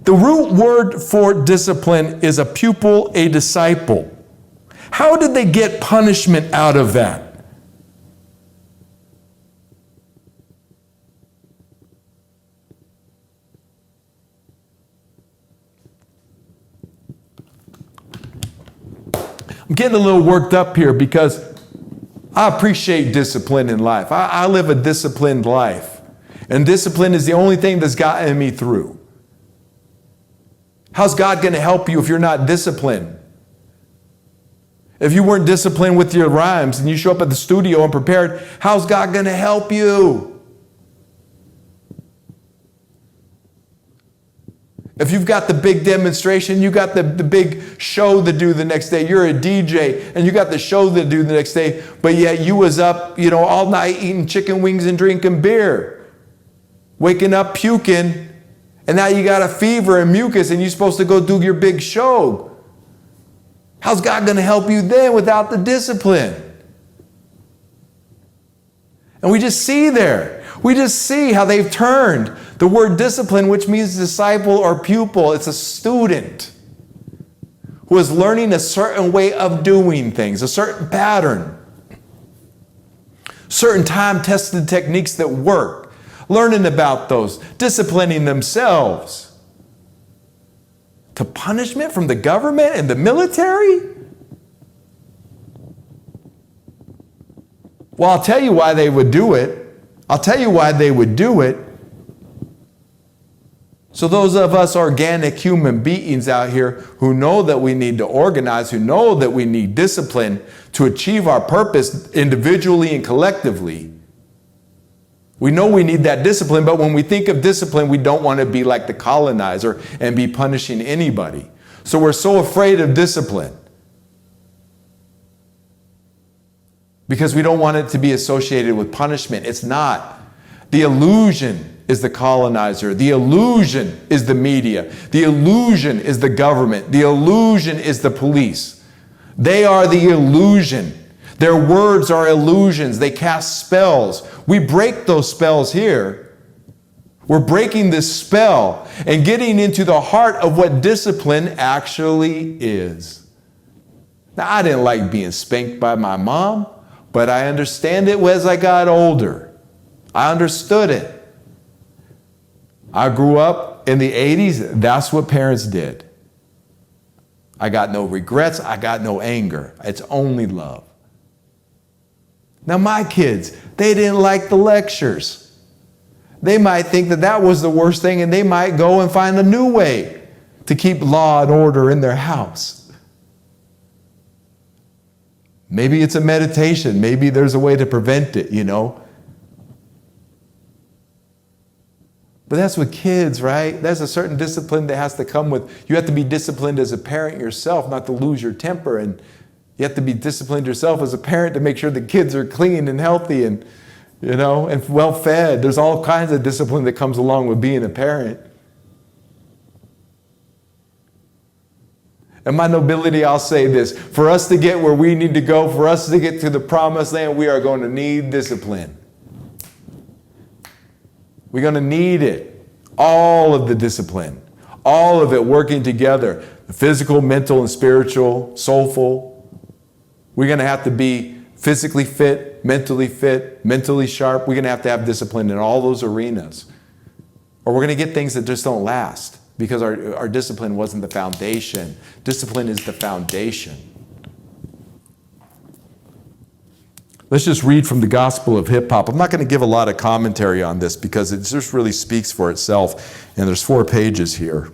The root word for discipline is a pupil, a disciple. How did they get punishment out of that? I'm getting a little worked up here because I appreciate discipline in life. I live a disciplined life. And discipline is the only thing that's gotten me through. How's God going to help you if you're not disciplined? If you weren't disciplined with your rhymes and you show up at the studio unprepared, how's God going to help you? If you've got the big demonstration, you got the big show to do the next day, you're a DJ and you got the show to do the next day, but yet you was up, all night eating chicken wings and drinking beer, waking up puking, and now you got a fever and mucus and you're supposed to go do your big show. How's God going to help you then without the discipline? And we just see how they've turned the word discipline, which means disciple or pupil. It's a student who is learning a certain way of doing things, a certain pattern, certain time-tested techniques that work, learning about those, disciplining themselves. To punishment from the government and the military? Well, I'll tell you why they would do it. So those of us organic human beings out here who know that we need to organize, who know that we need discipline to achieve our purpose individually and collectively, we know we need that discipline, but when we think of discipline, we don't want to be like the colonizer and be punishing anybody. So we're so afraid of discipline because we don't want it to be associated with punishment. It's not. The illusion is the colonizer. The illusion is the media. The illusion is the government. The illusion is the police. They are the illusion. Their words are illusions. They cast spells. We break those spells here. We're breaking this spell and getting into the heart of what discipline actually is. Now, I didn't like being spanked by my mom, but I understand it as I got older. I understood it. I grew up in the 80s. That's what parents did. I got no regrets. I got no anger. It's only love. Now my kids, they didn't like the lectures. They might think that that was the worst thing and they might go and find a new way to keep law and order in their house. Maybe it's a meditation. Maybe there's a way to prevent it, But that's with kids, right? There's a certain discipline that has to come with. You have to be disciplined as a parent yourself, not to lose your temper. And you have to be disciplined yourself as a parent to make sure the kids are clean and healthy and, and well fed. There's all kinds of discipline that comes along with being a parent. And my nobility, I'll say this. For us to get where we need to go, for us to get to the promised land, we are going to need discipline. We're going to need it. All of the discipline. All of it working together. The physical, mental, and spiritual, soulful. We're going to have to be physically fit, mentally sharp. We're going to have discipline in all those arenas. Or we're going to get things that just don't last because our discipline wasn't the foundation. Discipline is the foundation. Let's just read from the Gospel of Hip Hop. I'm not going to give a lot of commentary on this because it just really speaks for itself. And there's 4 pages here.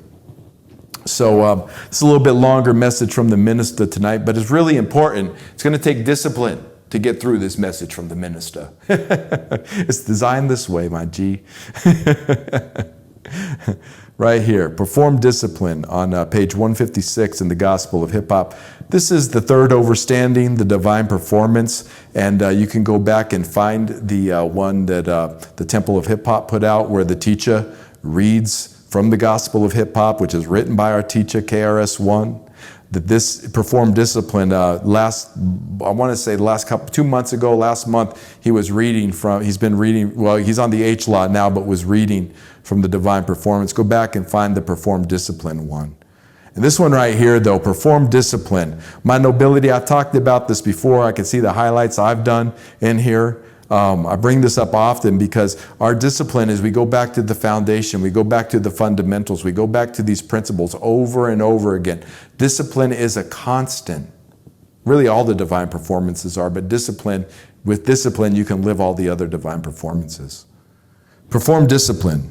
So it's a little bit longer message from the Minista tonight, but it's really important. It's going to take discipline to get through this message from the Minista. It's designed this way, my G. Right here, perform discipline on page 156 in the Gospel of Hip Hop. This is the third overstanding, the divine performance, and you can go back and find the one that the Temple of Hip Hop put out where the teacher reads from the Gospel of Hip Hop, which is written by our teacher, KRS-One, that this Perform Discipline, I want to say the last 2 months ago, last month, he's been reading, well, he's on the H lot now, but was reading from the Divine Performance. Go back and find the Perform Discipline one. And this one right here, though, Perform Discipline. My nobility, I've talked about this before. I can see the highlights I've done in here. I bring this up often because our discipline is we go back to the foundation, we go back to the fundamentals, we go back to these principles over and over again. Discipline is a constant. Really all the divine performances are, but with discipline you can live all the other divine performances. Perform discipline.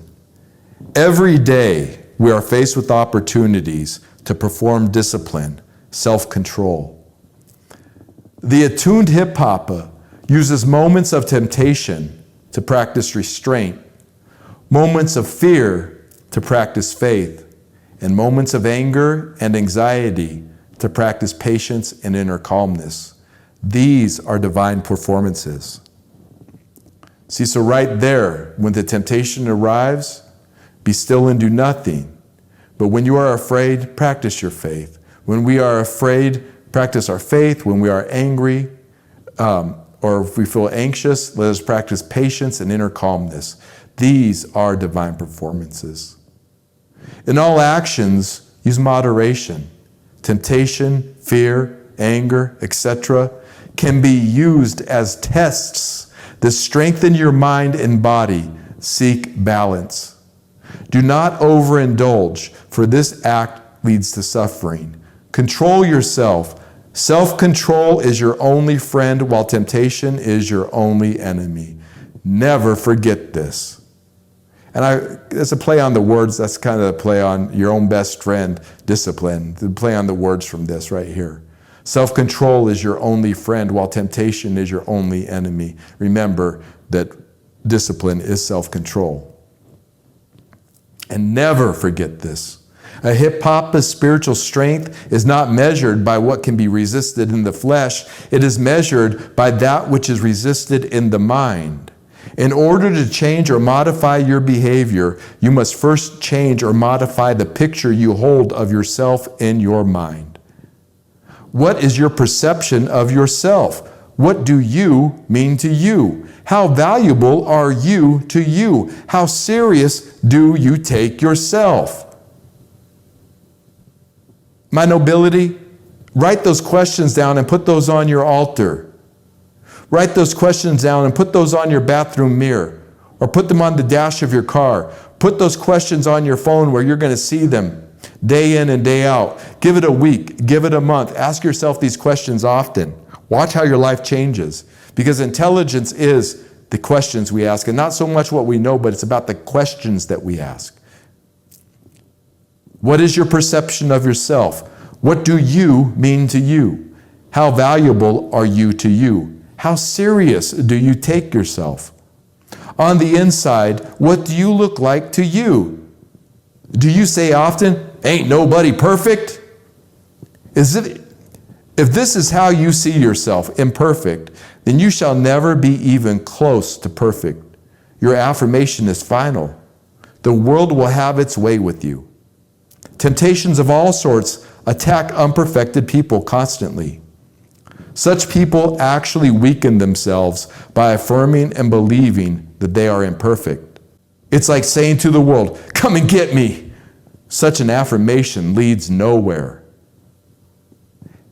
Every day we are faced with opportunities to perform discipline, self-control. The attuned hip-hopper uses moments of temptation to practice restraint, moments of fear to practice faith, and moments of anger and anxiety to practice patience and inner calmness. These are divine performances. See, so right there, when the temptation arrives, be still and do nothing. But when you are afraid, practice your faith. When we are afraid, practice our faith. When we are angry, or if we feel anxious, let us practice patience and inner calmness. These are divine performances. In all actions, use moderation. Temptation, fear, anger, etc. can be used as tests that strengthen your mind and body. Seek balance. Do not overindulge, for this act leads to suffering. Control yourself. Self-control is your only friend, while temptation is your only enemy. Never forget this. And it's a play on the words. That's kind of a play on your own best friend, discipline. The play on the words from this right here. Self-control is your only friend, while temptation is your only enemy. Remember that discipline is self-control. And never forget this. A hip-hop's spiritual strength is not measured by what can be resisted in the flesh. It is measured by that which is resisted in the mind. In order to change or modify your behavior, you must first change or modify the picture you hold of yourself in your mind. What is your perception of yourself? What do you mean to you? How valuable are you to you? How serious do you take yourself? My nobility, write those questions down and put those on your altar. Write those questions down and put those on your bathroom mirror, or put them on the dash of your car. Put those questions on your phone where you're going to see them day in and day out. Give it a week, give it a month. Ask yourself these questions often. Watch how your life changes, because intelligence is the questions we ask, and not so much what we know, but it's about the questions that we ask. What is your perception of yourself? What do you mean to you? How valuable are you to you? How serious do you take yourself? On the inside, what do you look like to you? Do you say often, "Ain't nobody perfect"? If this is how you see yourself, imperfect, then you shall never be even close to perfect. Your affirmation is final. The world will have its way with you. Temptations of all sorts attack unperfected people constantly. Such people actually weaken themselves by affirming and believing that they are imperfect. It's like saying to the world, "Come and get me." Such an affirmation leads nowhere.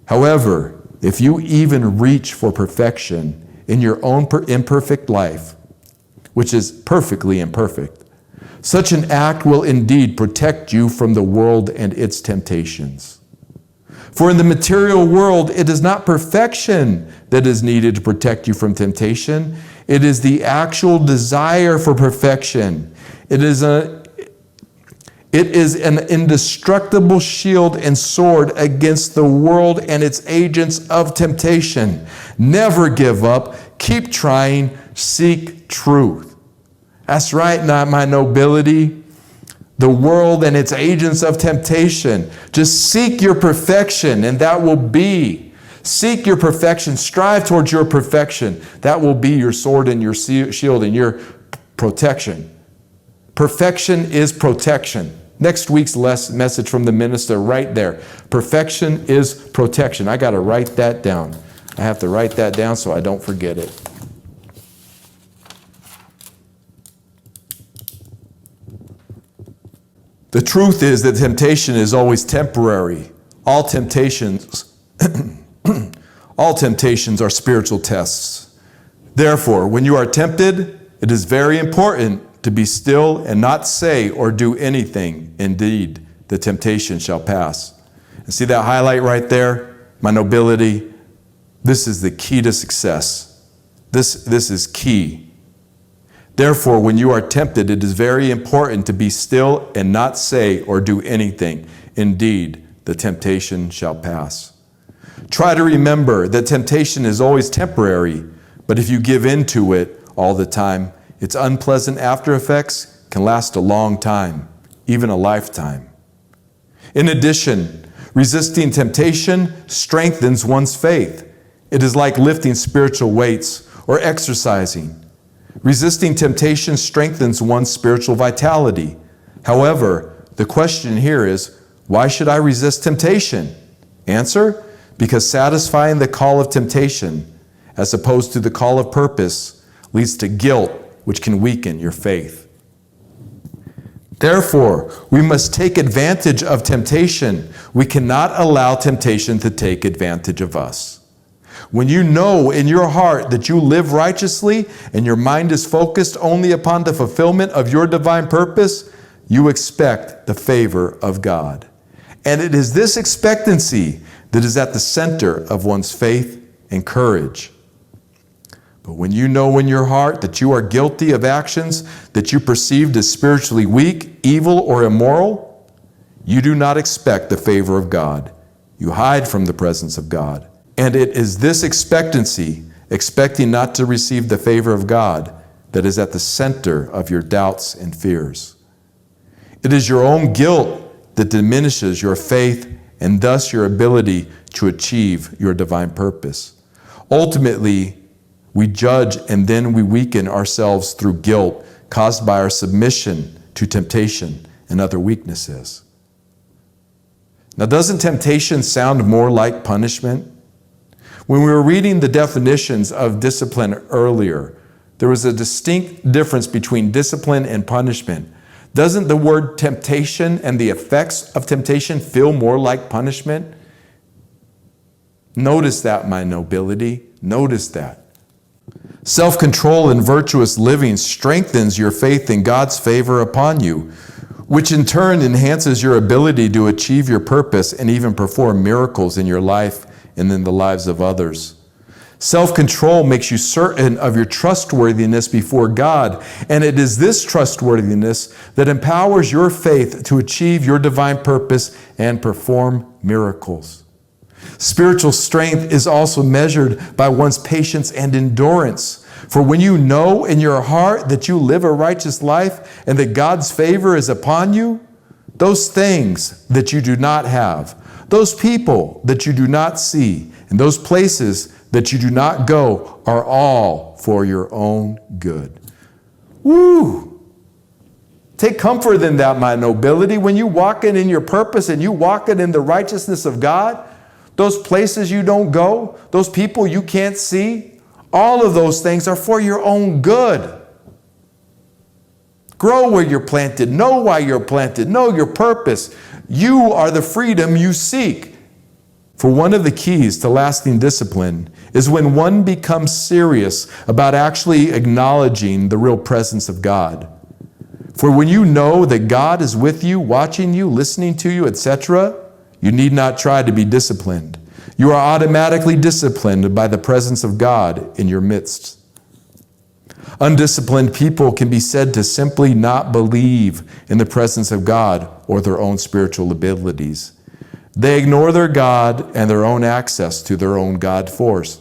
However, if you even reach for perfection in your own imperfect life, which is perfectly imperfect, such an act will indeed protect you from the world and its temptations. For in the material world, it is not perfection that is needed to protect you from temptation. It is the actual desire for perfection. It is an indestructible shield and sword against the world and its agents of temptation. Never give up. Keep trying. Seek truth. That's right, not my nobility. The world and its agents of temptation. Just seek your perfection, and that will be. Seek your perfection. Strive towards your perfection. That will be your sword and your shield and your protection. Perfection is protection. Next week's message from the minister right there. Perfection is protection. I got to write that down. I have to write that down so I don't forget it. The truth is that temptation is always temporary. All temptations are spiritual tests. Therefore, when you are tempted, it is very important to be still and not say or do anything. Indeed, the temptation shall pass. And see that highlight right there? My nobility. This is the key to success. This is key. Therefore, when you are tempted, it is very important to be still and not say or do anything. Indeed, the temptation shall pass. Try to remember that temptation is always temporary, but if you give in to it all the time, its unpleasant after effects can last a long time, even a lifetime. In addition, resisting temptation strengthens one's faith. It is like lifting spiritual weights or exercising. Resisting temptation strengthens one's spiritual vitality. However, the question here is, why should I resist temptation? Answer, because satisfying the call of temptation, as opposed to the call of purpose, leads to guilt, which can weaken your faith. Therefore, we must take advantage of temptation. We cannot allow temptation to take advantage of us. When you know in your heart that you live righteously and your mind is focused only upon the fulfillment of your divine purpose, you expect the favor of God. And it is this expectancy that is at the center of one's faith and courage. But when you know in your heart that you are guilty of actions that you perceived as spiritually weak, evil, or immoral, you do not expect the favor of God. You hide from the presence of God. And it is this expectancy, expecting not to receive the favor of God, that is at the center of your doubts and fears. It is your own guilt that diminishes your faith and thus your ability to achieve your divine purpose. Ultimately, we judge and then we weaken ourselves through guilt caused by our submission to temptation and other weaknesses. Now, doesn't temptation sound more like punishment? When we were reading the definitions of discipline earlier, there was a distinct difference between discipline and punishment. Doesn't the word temptation and the effects of temptation feel more like punishment? Notice that, my nobility. Notice that. Self-control and virtuous living strengthens your faith in God's favor upon you, which in turn enhances your ability to achieve your purpose and even perform miracles in your life and in the lives of others. Self-control makes you certain of your trustworthiness before God, and it is this trustworthiness that empowers your faith to achieve your divine purpose and perform miracles. Spiritual strength is also measured by one's patience and endurance. For when you know in your heart that you live a righteous life and that God's favor is upon you, those things that you do not have, those people that you do not see, and those places that you do not go are all for your own good. Woo! Take comfort in that, my nobility. When you walk in your purpose and you walk in the righteousness of God, those places you don't go, those people you can't see, all of those things are for your own good. Grow where you're planted. Know why you're planted. Know your purpose. You are the freedom you seek. For one of the keys to lasting discipline is when one becomes serious about actually acknowledging the real presence of God. For when you know that God is with you, watching you, listening to you, etc., you need not try to be disciplined. You are automatically disciplined by the presence of God in your midst. Undisciplined people can be said to simply not believe in the presence of God or their own spiritual abilities. They ignore their God and their own access to their own God force.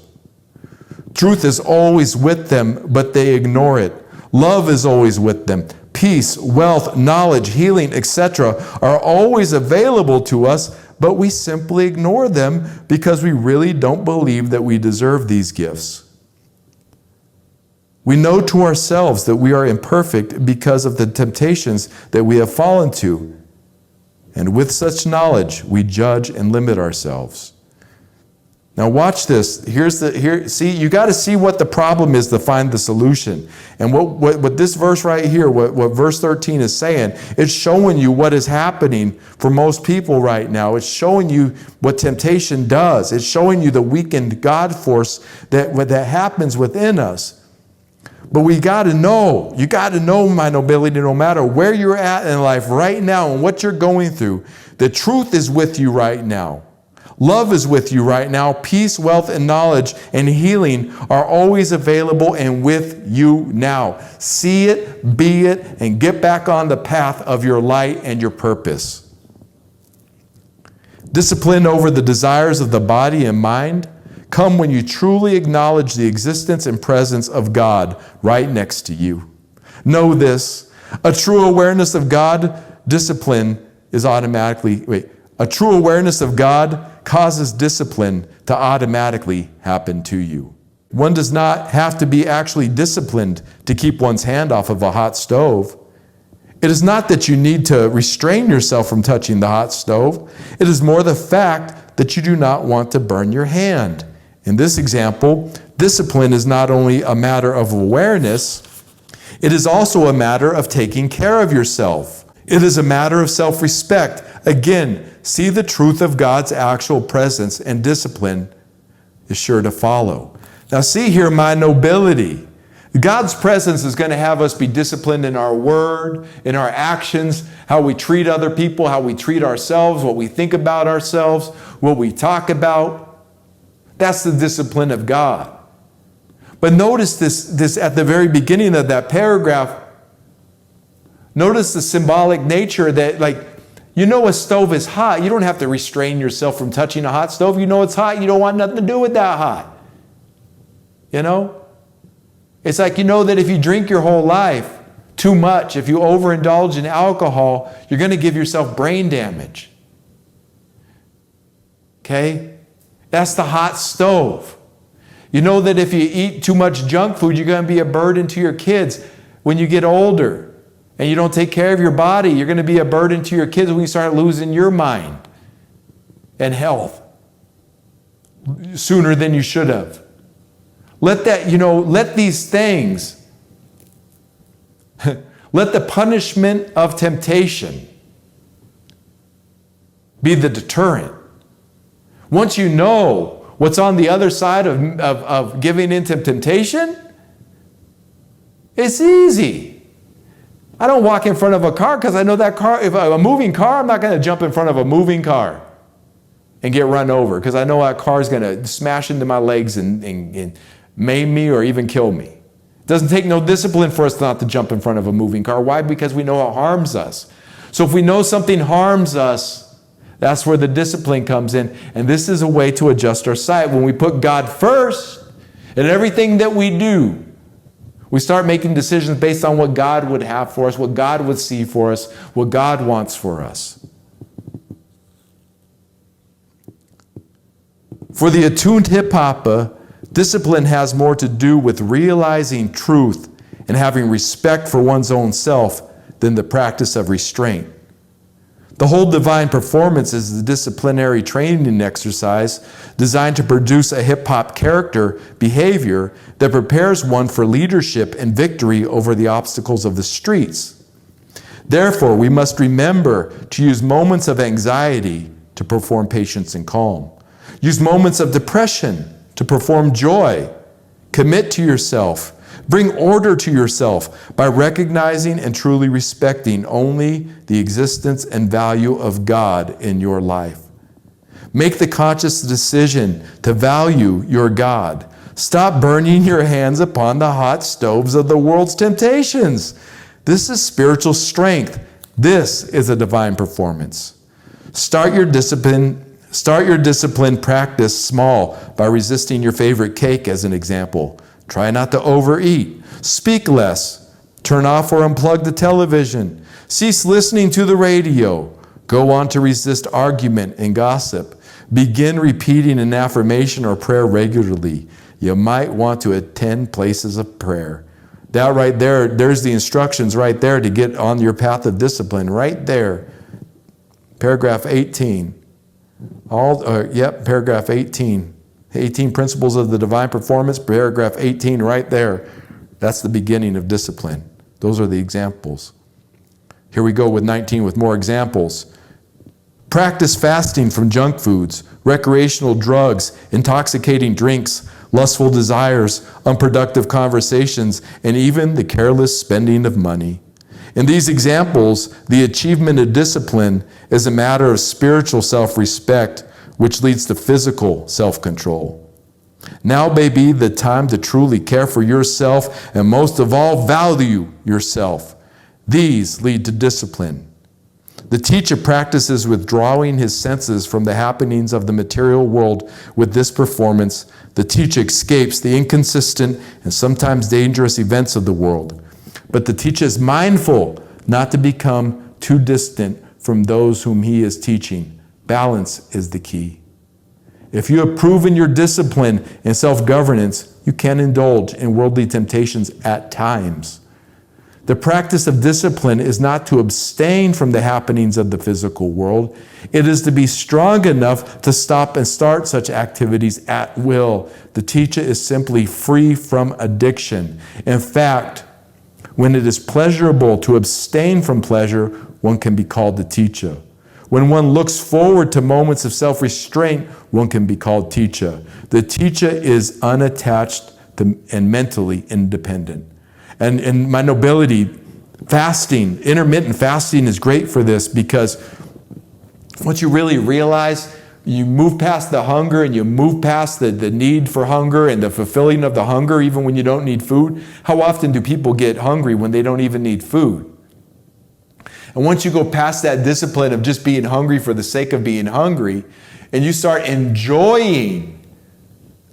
Truth is always with them, but they ignore it. Love is always with them. Peace, wealth, knowledge, healing, etc. are always available to us, but we simply ignore them because we really don't believe that we deserve these gifts. We know to ourselves that we are imperfect because of the temptations that we have fallen to. And with such knowledge, we judge and limit ourselves. Now watch this. See, you got to see what the problem is to find the solution. And what this verse right here, what verse 13 is saying, it's showing you what is happening for most people right now. It's showing you what temptation does. It's showing you the weakened God force that happens within us. But we got to know, you got to know, my nobility, no matter where you're at in life right now and what you're going through, the truth is with you right now. Love is with you right now. Peace, wealth, and knowledge and healing are always available and with you now. See it, be it, and get back on the path of your light and your purpose. Discipline over the desires of the body and mind come when you truly acknowledge the existence and presence of God right next to you. Know this, a true awareness of God causes discipline to automatically happen to you. One does not have to be actually disciplined to keep one's hand off of a hot stove. It is not that you need to restrain yourself from touching the hot stove. It is more the fact that you do not want to burn your hand. In this example, discipline is not only a matter of awareness, it is also a matter of taking care of yourself. It is a matter of self-respect. Again, see the truth of God's actual presence, and discipline is sure to follow. Now see here, my nobility. God's presence is going to have us be disciplined in our word, in our actions, how we treat other people, how we treat ourselves, what we think about ourselves, what we talk about. That's the discipline of God. But notice this at the very beginning of that paragraph. Notice the symbolic nature that, a stove is hot. You don't have to restrain yourself from touching a hot stove. You know it's hot. You don't want nothing to do with that hot. It's like that if you drink your whole life too much, if you overindulge in alcohol, you're going to give yourself brain damage. Okay? That's the hot stove. You know that if you eat too much junk food, you're going to be a burden to your kids when you get older. And you don't take care of your body, you're going to be a burden to your kids when you start losing your mind and health sooner than you should have. Let these things, let the punishment of temptation be the deterrent. Once you know what's on the other side of giving into temptation, it's easy. I don't walk in front of a car because I know that car, if a moving car, I'm not going to jump in front of a moving car and get run over because I know that car is going to smash into my legs and maim me or even kill me. It doesn't take no discipline for us not to jump in front of a moving car. Why? Because we know it harms us. So if we know something harms us, that's where the discipline comes in. And this is a way to adjust our sight. When we put God first in everything that we do, we start making decisions based on what God would have for us, what God would see for us, what God wants for us. For the attuned hip-hopper, discipline has more to do with realizing truth and having respect for one's own self than the practice of restraint. The whole divine performance is the disciplinary training exercise designed to produce a hip-hop character behavior that prepares one for leadership and victory over the obstacles of the streets. Therefore, we must remember to use moments of anxiety to perform patience and calm. Use moments of depression to perform joy. Commit to yourself. Bring order to yourself by recognizing and truly respecting only the existence and value of God in your life. Make the conscious decision to value your God. Stop burning your hands upon the hot stoves of the world's temptations. This is spiritual strength. This is a divine performance. Start your discipline practice small by resisting your favorite cake as an example. Try not to overeat. Speak less. Turn off or unplug the television. Cease listening to the radio. Go on to resist argument and gossip. Begin repeating an affirmation or prayer regularly. You might want to attend places of prayer. That right there, there's the instructions right there to get on your path of discipline, right there. Paragraph 18. Paragraph 18. 18 principles of the divine performance, paragraph 18 right there. That's the beginning of discipline. Those are the examples. Here we go with 19 with more examples. Practice fasting from junk foods, recreational drugs, intoxicating drinks, lustful desires, unproductive conversations, and even the careless spending of money. In these examples, the achievement of discipline is a matter of spiritual self-respect, which leads to physical self-control. Now may be the time to truly care for yourself and most of all value yourself. These lead to discipline. The teacher practices withdrawing his senses from the happenings of the material world. With this performance, the teacher escapes the inconsistent and sometimes dangerous events of the world. But the teacher is mindful not to become too distant from those whom he is teaching. Balance is the key. If you have proven your discipline and self-governance, you can indulge in worldly temptations at times. The practice of discipline is not to abstain from the happenings of the physical world. It is to be strong enough to stop and start such activities at will. The teacher is simply free from addiction. In fact, when it is pleasurable to abstain from pleasure, one can be called the teacher. When one looks forward to moments of self-restraint, one can be called teacher. The teacher is unattached and mentally independent. And in my nobility, fasting, intermittent fasting is great for this, because once you really realize, you move past the hunger and you move past the need for hunger and the fulfilling of the hunger even when you don't need food. How often do people get hungry when they don't even need food? And once you go past that discipline of just being hungry for the sake of being hungry, and you start enjoying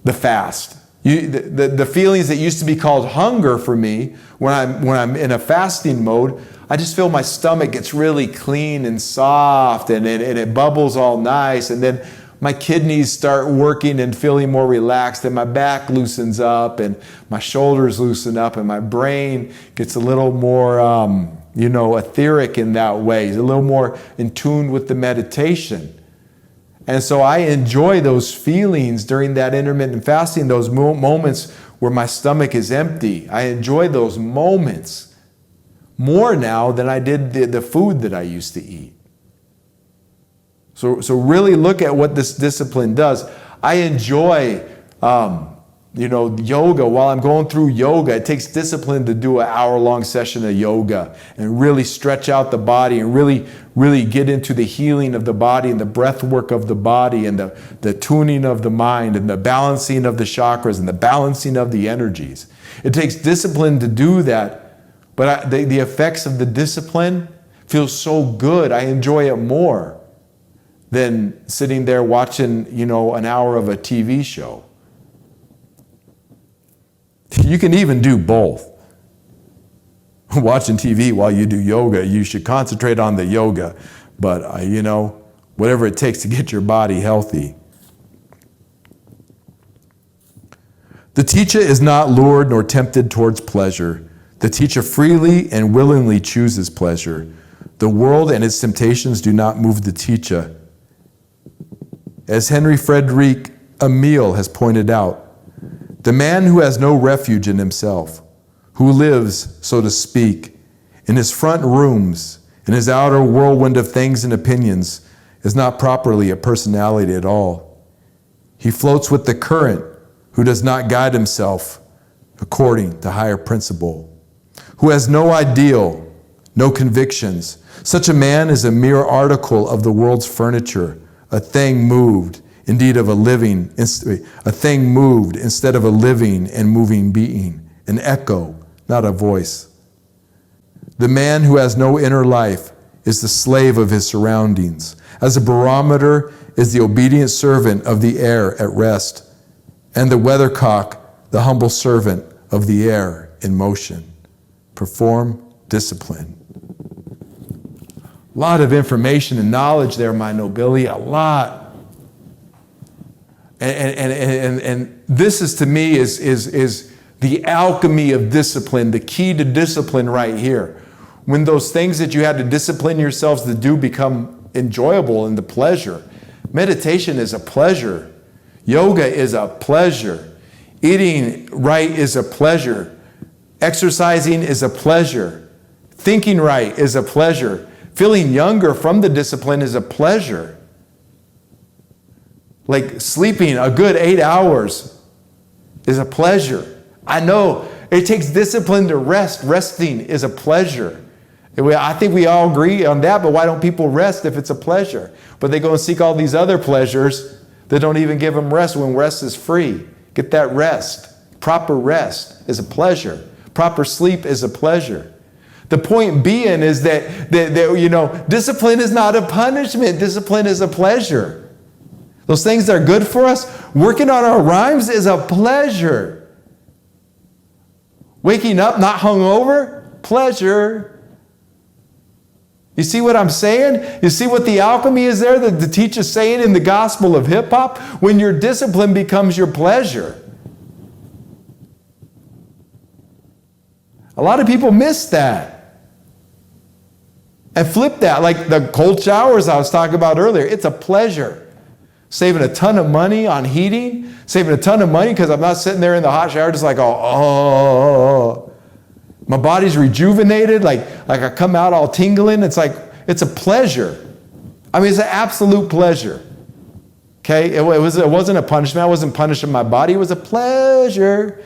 the fast, the feelings that used to be called hunger for me, when I'm in a fasting mode, I just feel my stomach gets really clean and soft, and it bubbles all nice, and then my kidneys start working and feeling more relaxed, and my back loosens up, and my shoulders loosen up, and my brain gets a little more etheric in that way. It's a little more in tune with the meditation. And so I enjoy those feelings during that intermittent fasting, those moments where my stomach is empty. I enjoy those moments more now than I did the food that I used to eat. So really look at what this discipline does. I enjoy yoga. While I'm going through yoga, it takes discipline to do an hour-long session of yoga and really stretch out the body and really get into the healing of the body and the breath work of the body and the tuning of the mind and the balancing of the chakras and the balancing of the energies. It takes discipline to do that, but the effects of the discipline feel so good. I enjoy it more than sitting there watching, an hour of a TV show. You can even do both. Watching TV while you do yoga, you should concentrate on the yoga, but whatever it takes to get your body healthy. The teacher is not lured nor tempted towards pleasure. The teacher freely and willingly chooses pleasure. The world and its temptations do not move the teacher. As Henry Frederick Emile has pointed out, the man who has no refuge in himself, who lives, so to speak, in his front rooms, in his outer whirlwind of things and opinions, is not properly a personality at all. He floats with the current, who does not guide himself according to higher principle, who has no ideal, no convictions. Such a man is a mere article of the world's furniture, a thing moved, indeed of a thing moved instead of a living and moving being, an echo, not a voice. The man who has no inner life is the slave of his surroundings. As a barometer is the obedient servant of the air at rest, and the weathercock, the humble servant of the air in motion. Perform discipline. A lot of information and knowledge there, my nobility, a lot. And this is, to me, is The alchemy of discipline, the key to discipline right here. When those things that you had to discipline yourselves to do become enjoyable and the pleasure. Meditation is a pleasure. Yoga is a pleasure. Eating right is a pleasure. Exercising is a pleasure. Thinking right is a pleasure. Feeling younger from the discipline is a pleasure. Like sleeping a good 8 hours is a pleasure. I know it takes discipline to rest. Resting is a pleasure. I think we all agree on that, but why don't people rest if it's a pleasure? But they go and seek all these other pleasures that don't even give them rest when rest is free. Get that rest. Proper rest is a pleasure. Proper sleep is a pleasure. The point being is that discipline is not a punishment. Discipline is a pleasure. Those things that are good for us, working on our rhymes is a pleasure. Waking up not hungover, pleasure. You see what I'm saying? You see what the alchemy is there that the teacher's saying in the gospel of hip hop? When your discipline becomes your pleasure. A lot of people miss that. And flip that, like the cold showers I was talking about earlier. It's a pleasure. Saving a ton of money on heating. Saving a ton of money because I'm not sitting there in the hot shower just like, oh. My body's rejuvenated. Like I come out all tingling. It's like, it's a pleasure. I mean, it's an absolute pleasure. Okay? It wasn't a punishment. I wasn't punishing my body. It was a pleasure.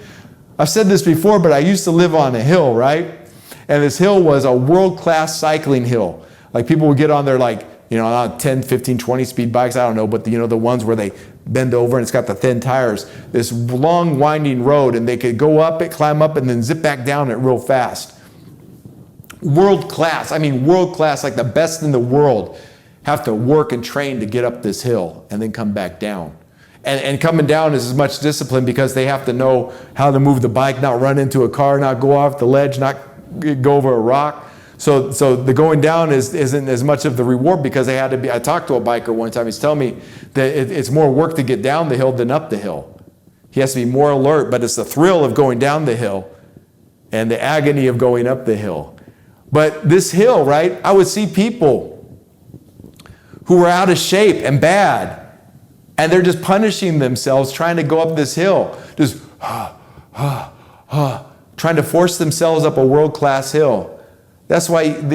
I've said this before, but I used to live on a hill, right? And this hill was a world-class cycling hill. Like people would get on there like, on 10, 15, 20 speed bikes, I don't know, but the ones where they bend over and it's got the thin tires. This long winding road, and they could go up it, climb up, and then zip back down it real fast. World-class, world-class, like the best in the world have to work and train to get up this hill and then come back down. And coming down is as much discipline because they have to know how to move the bike, not run into a car, not go off the ledge, not go over a rock. So the going down isn't as much of the reward because they had to be. I talked to a biker one time. He's telling me that it's more work to get down the hill than up the hill. He has to be more alert, but it's the thrill of going down the hill and the agony of going up the hill. But this hill, right, I would see people who were out of shape and bad, and they're just punishing themselves trying to go up this hill. Just, trying to force themselves up a world-class hill. That's why, and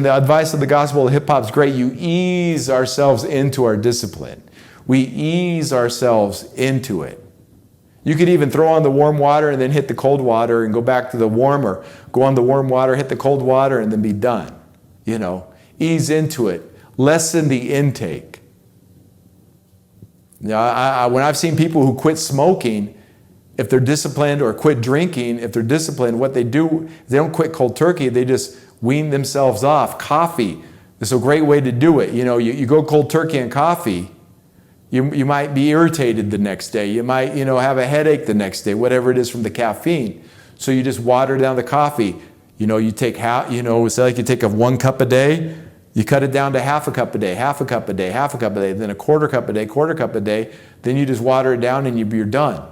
the advice of the gospel of hip-hop is great. You ease ourselves into our discipline. We ease ourselves into it. You could even throw on the warm water and then hit the cold water and go back to the warm, or go on the warm water, hit the cold water, and then be done. Ease into it. Lessen the intake. When I've seen people who quit smoking, if they're disciplined, or quit drinking, if they're disciplined, what they do, they don't quit cold turkey, they just wean themselves off. Coffee is a great way to do it. You go cold turkey and coffee, you might be irritated the next day. You might, have a headache the next day, whatever it is from the caffeine. So you just water down the coffee. You take it's like you take 1 cup a day, you cut it down to half a cup a day, half a cup a day, half a cup a day, then a quarter cup a day, quarter cup a day, then you just water it down and you're done.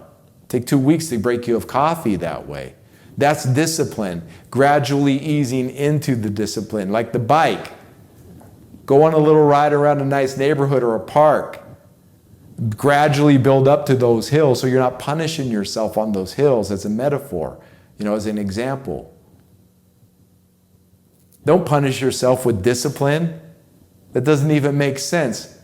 Take 2 weeks to break you of coffee that way. That's discipline, gradually easing into the discipline. Like the bike. Go on a little ride around a nice neighborhood or a park. Gradually build up to those hills so you're not punishing yourself on those hills as a metaphor, as an example. Don't punish yourself with discipline. That doesn't even make sense.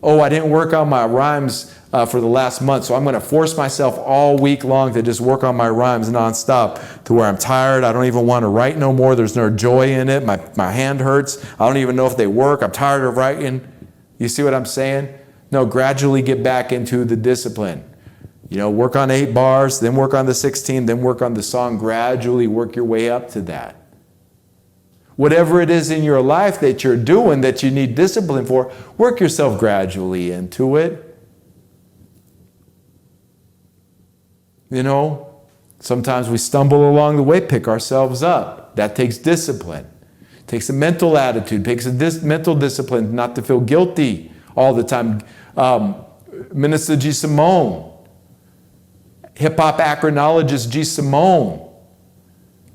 Oh, I didn't work on my rhymes for the last month, so I'm going to force myself all week long to just work on my rhymes nonstop to where I'm tired. I don't even want to write no more. There's no joy in it. My hand hurts. I don't even know if they work. I'm tired of writing. You see what I'm saying? No, gradually get back into the discipline. Work on 8 bars, then work on the 16, then work on the song. Gradually work your way up to that. Whatever it is in your life that you're doing that you need discipline for, work yourself gradually into it. Sometimes we stumble along the way, pick ourselves up. That takes discipline. It takes a mental attitude, takes a mental discipline not to feel guilty all the time. Minister G. Simone, hip-hop acronologist G. Simone.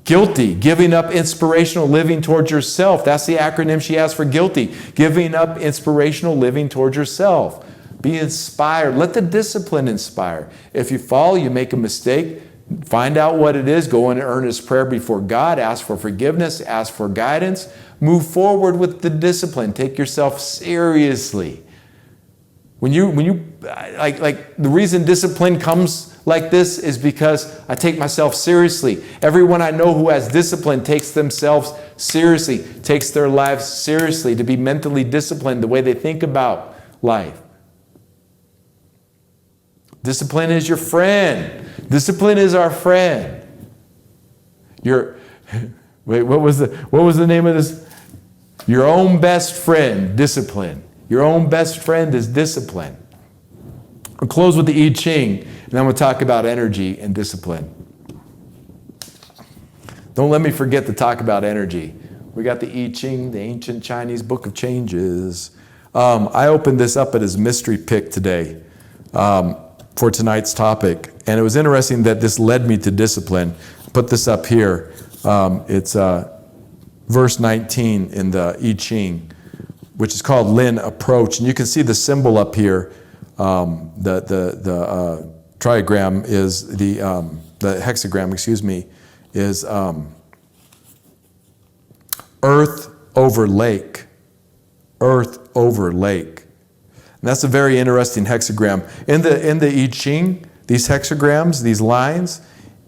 Guilty, giving up inspirational living towards yourself. That's the acronym she has for guilty. Giving up inspirational living towards yourself. Be inspired. Let the discipline inspire. If you fall, you make a mistake, find out what it is. Go in earnest prayer before God. Ask for forgiveness. Ask for guidance. Move forward with the discipline. Take yourself seriously. When you like the reason discipline comes like this is because I take myself seriously. Everyone I know who has discipline takes themselves seriously, takes their lives seriously, to be mentally disciplined, the way they think about life. Discipline is your friend. Discipline is our friend. What was the name of this? Your own best friend, discipline. Your own best friend is discipline. I'll close with the I Ching, and then we'll talk about energy and discipline. Don't let me forget to talk about energy. We got the I Ching, the ancient Chinese book of changes. I opened this up as mystery pick today for tonight's topic, and it was interesting that this led me to discipline. Put this up here. It's verse 19 in the I Ching, which is called Lin Approach. And you can see the symbol up here. The trigram is the hexagram, is earth over lake. Earth over lake. And that's a very interesting hexagram. In the I Ching, these hexagrams, these lines,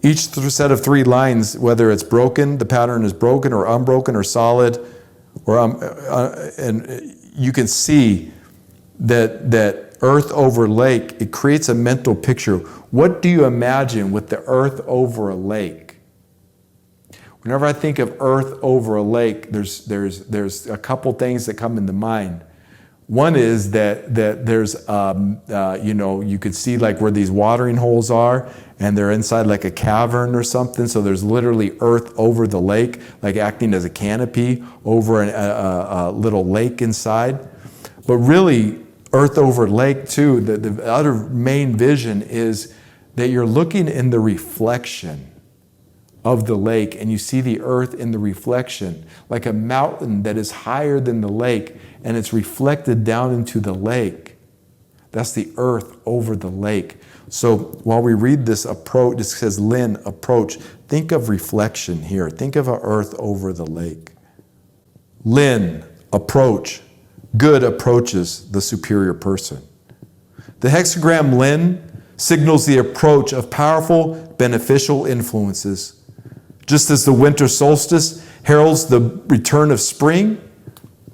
each set of 3 lines, whether it's broken, the pattern is broken or unbroken or solid, and you can see that earth over lake, it creates a mental picture. What do you imagine with the earth over a lake? Whenever I think of earth over a lake, there's a couple things that come into mind. One is that there's, you could see like where these watering holes are, and they're inside like a cavern or something. So there's literally earth over the lake, like acting as a canopy over a little lake inside. But really, earth over lake too, the other main vision is that you're looking in the reflection of the lake, and you see the earth in the reflection, like a mountain that is higher than the lake, and it's reflected down into the lake. That's the earth over the lake. So while we read this approach, it says Lin, approach, think of reflection here. Think of an earth over the lake. Lin, approach, good approaches the superior person. The hexagram Lin signals the approach of powerful, beneficial influences. Just as the winter solstice heralds the return of spring,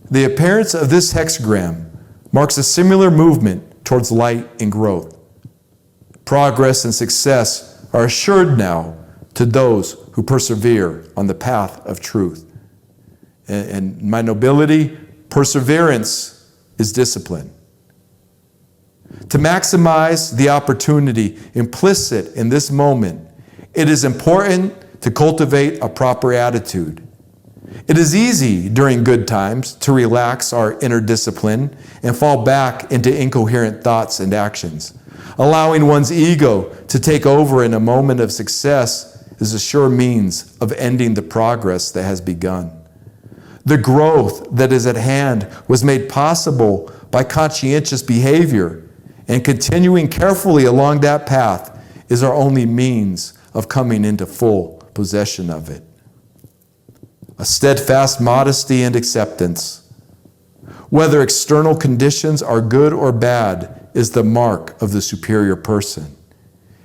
the appearance of this hexagram marks a similar movement towards light and growth. Progress and success are assured now to those who persevere on the path of truth. And my nobility, perseverance is discipline. To maximize the opportunity implicit in this moment, it is important to cultivate a proper attitude. It is easy during good times to relax our inner discipline and fall back into incoherent thoughts and actions. Allowing one's ego to take over in a moment of success is a sure means of ending the progress that has begun. The growth that is at hand was made possible by conscientious behavior, and continuing carefully along that path is our only means of coming into full possession of it. A steadfast modesty and acceptance, whether external conditions are good or bad, is the mark of the superior person.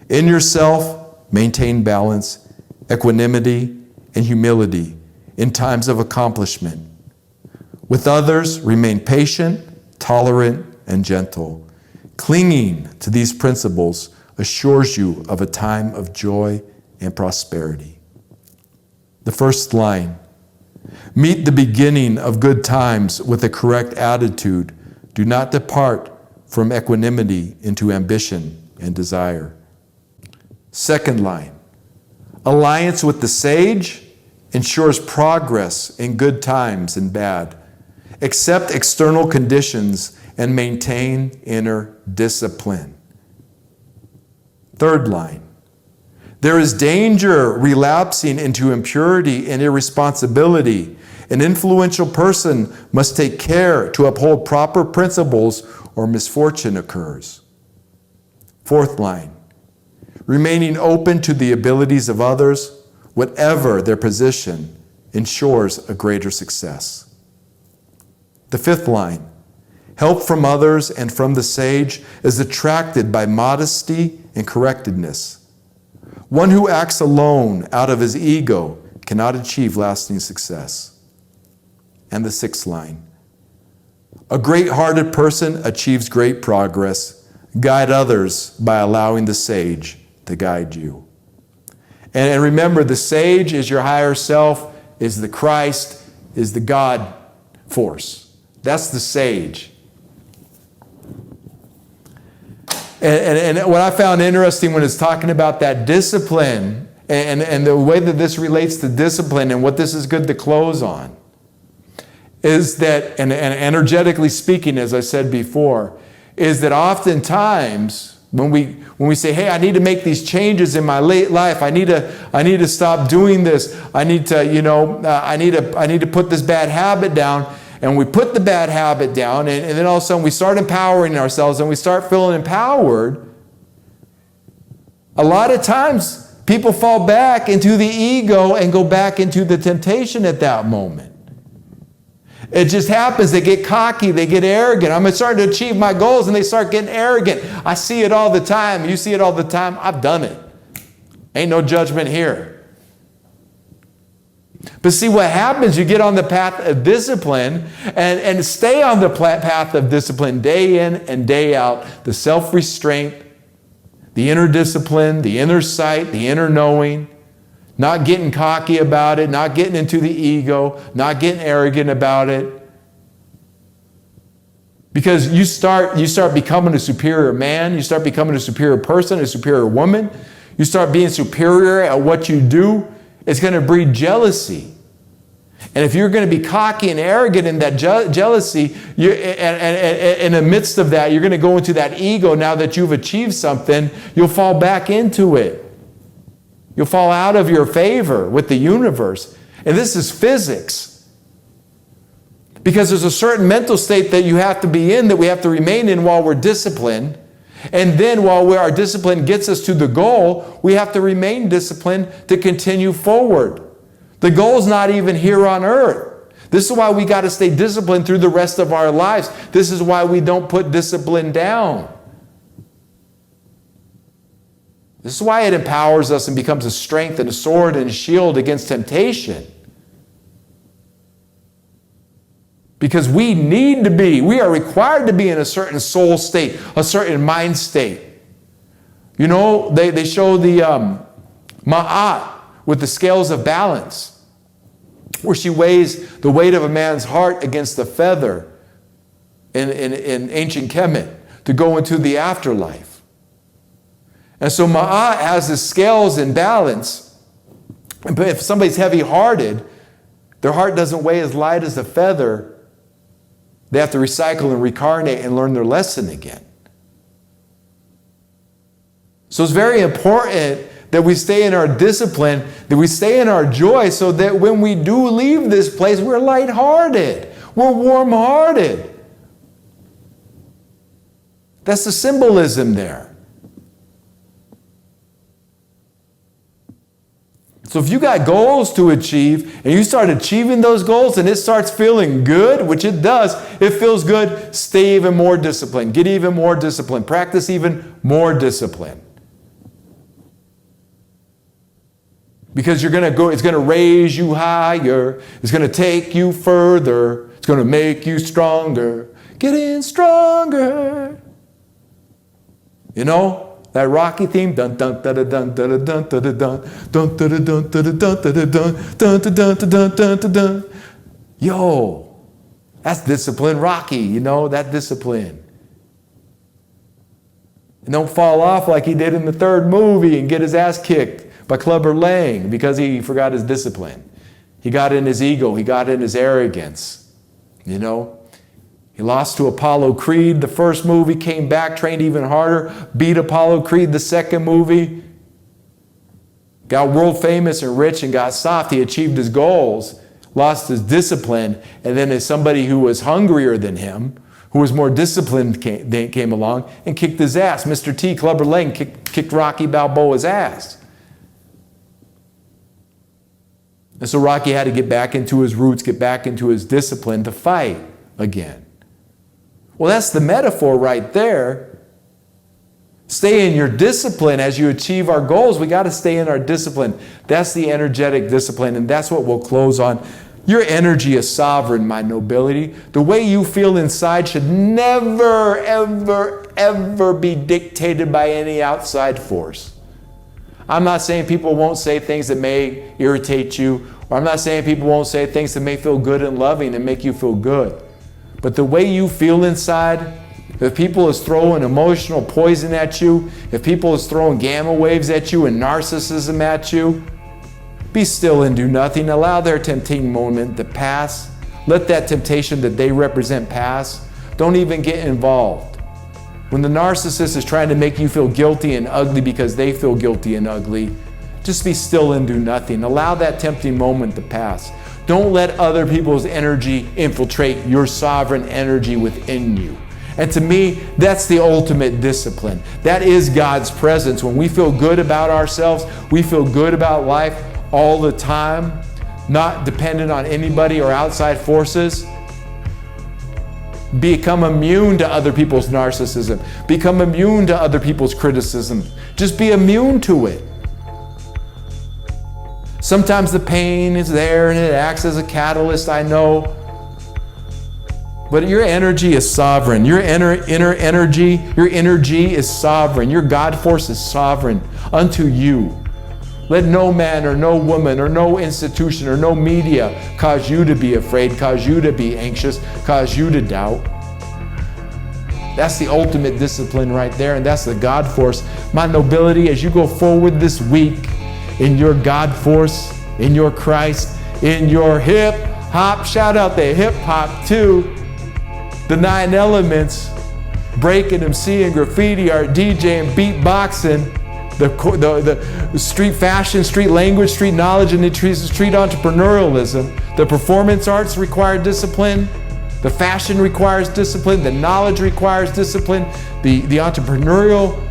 In yourself, maintain balance, equanimity, and humility in times of accomplishment. With others, remain patient, tolerant, and gentle. Clinging to these principles assures you of a time of joy and prosperity. The first line, meet the beginning of good times with a correct attitude. Do not depart from equanimity into ambition and desire. Second line, alliance with the sage ensures progress in good times and bad. Accept external conditions and maintain inner discipline. Third line, There is danger relapsing into impurity and irresponsibility. An influential person must take care to uphold proper principles or misfortune occurs. Fourth line, remaining open to the abilities of others, whatever their position, ensures a greater success. The fifth line, help from others and from the sage is attracted by modesty and correctedness. One who acts alone out of his ego cannot achieve lasting success. And the sixth line, a great-hearted person achieves great progress. Guide others by allowing the sage to guide you. And remember, the sage is your higher self, is the Christ, is the God force. That's the sage. And what I found interesting when it's talking about that discipline and the way that this relates to discipline and what this is good to close on is that, and energetically speaking, as I said before, is that oftentimes when we say, hey, I need to make these changes in my late life, I need to stop doing this, I need to put this bad habit down, and we put the bad habit down, and then all of a sudden we start empowering ourselves and we start feeling empowered. A lot of times people fall back into the ego and go back into the temptation at that moment. It just happens. They get cocky. They get arrogant. I'm starting to achieve my goals, and they start getting arrogant. I see it all the time. You see it all the time. I've done it. Ain't no judgment here. But see what happens, you get on the path of discipline and stay on the path of discipline day in and day out. The self-restraint, the inner discipline, the inner sight, the inner knowing. Not getting cocky about it, not getting into the ego, not getting arrogant about it. Because you start becoming a superior man, you start becoming a superior person, a superior woman. You start being superior at what you do, it's going to breed jealousy. And if you're going to be cocky and arrogant in that jealousy, and in the midst of that, you're going to go into that ego now that you've achieved something, you'll fall back into it. You'll fall out of your favor with the universe. And this is physics. Because there's a certain mental state that you have to be in, that we have to remain in while we're disciplined. And then while our discipline gets us to the goal, we have to remain disciplined to continue forward. The goal's not even here on earth. This is why we got to stay disciplined through the rest of our lives. This is why we don't put discipline down. This is why it empowers us and becomes a strength and a sword and a shield against temptation. Because we are required to be in a certain soul state, a certain mind state. You know, they show the Ma'at with the scales of balance, where she weighs the weight of a man's heart against the feather in ancient Kemet to go into the afterlife. And so Ma'at has the scales in balance. But if somebody's heavy-hearted, their heart doesn't weigh as light as a feather. They have to recycle and reincarnate and learn their lesson again. So it's very important that we stay in our discipline, that we stay in our joy, so that when we do leave this place, we're lighthearted, we're warm-hearted. That's the symbolism there. So if you got goals to achieve and you start achieving those goals and it starts feeling good, which it does, it feels good, stay even more disciplined. Get even more discipline. Practice even more discipline. Because it's going to raise you higher. It's going to take you further. It's going to make you stronger. Getting stronger. You know? That Rocky theme, dun dun dun dun dun dun dun dun dun dun dun dun dun dun dun dun dun dun. Yo, that's discipline, Rocky. You know that discipline. And don't fall off like he did in the third movie and get his ass kicked by Clubber Lang because he forgot his discipline. He got in his ego. He got in his arrogance. You know. He lost to Apollo Creed the first movie, came back, trained even harder, beat Apollo Creed the second movie. got world famous and rich and got soft. He achieved his goals, lost his discipline, and then as somebody who was hungrier than him, who was more disciplined, came along and kicked his ass. Mr. T, Clubber Lang, kicked Rocky Balboa's ass. And so Rocky had to get back into his roots, get back into his discipline to fight again. Well, that's the metaphor right there. Stay in your discipline as you achieve our goals. We got to stay in our discipline. That's the energetic discipline, and that's what we'll close on. Your energy is sovereign, my nobility. The way you feel inside should never, ever, ever be dictated by any outside force. I'm not saying people won't say things that may irritate you, or I'm not saying people won't say things that may feel good and loving and make you feel good. But the way you feel inside, if people is throwing emotional poison at you, if people is throwing gamma waves at you and narcissism at you, be still and do nothing. Allow their tempting moment to pass. Let that temptation that they represent pass. Don't even get involved. When the narcissist is trying to make you feel guilty and ugly because they feel guilty and ugly, just be still and do nothing. Allow that tempting moment to pass. Don't let other people's energy infiltrate your sovereign energy within you. And to me, that's the ultimate discipline. That is God's presence. When we feel good about ourselves, we feel good about life all the time, not dependent on anybody or outside forces. Become immune to other people's narcissism. Become immune to other people's criticism. Just be immune to it. Sometimes the pain is there and it acts as a catalyst, I know. But your energy is sovereign. Your inner energy, your energy is sovereign. Your God force is sovereign unto you. Let no man or no woman or no institution or no media cause you to be afraid, cause you to be anxious, cause you to doubt. That's the ultimate discipline right there, and that's the God force. My nobility, as you go forward this week in your God force, in your Christ, in your hip hop, shout out the hip hop too, the 9 elements, breaking, MCing, graffiti art, DJing, beatboxing, the street fashion, street language, street knowledge, and the street entrepreneurialism. The performance arts require discipline. The fashion requires discipline. The knowledge requires discipline. The entrepreneurial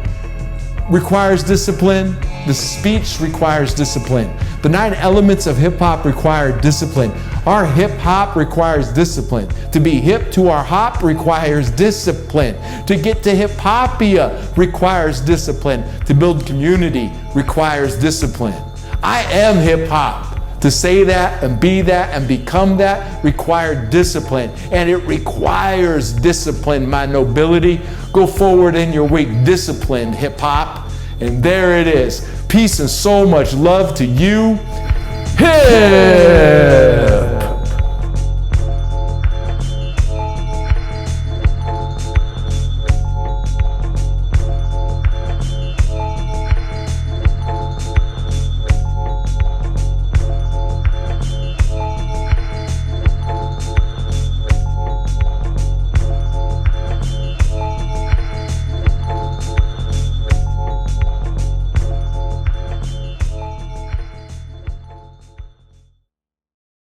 requires discipline. The speech requires discipline. The 9 elements of hip hop require discipline. Our hip hop requires discipline. To be hip to our hop requires discipline. To get to hip hopia requires discipline. To build community requires discipline. I am hip hop. To say that and be that and become that requires discipline. And it requires discipline, my nobility. Go forward in your week, disciplined hip hop. And there it is. Peace and so much love to you. Hey!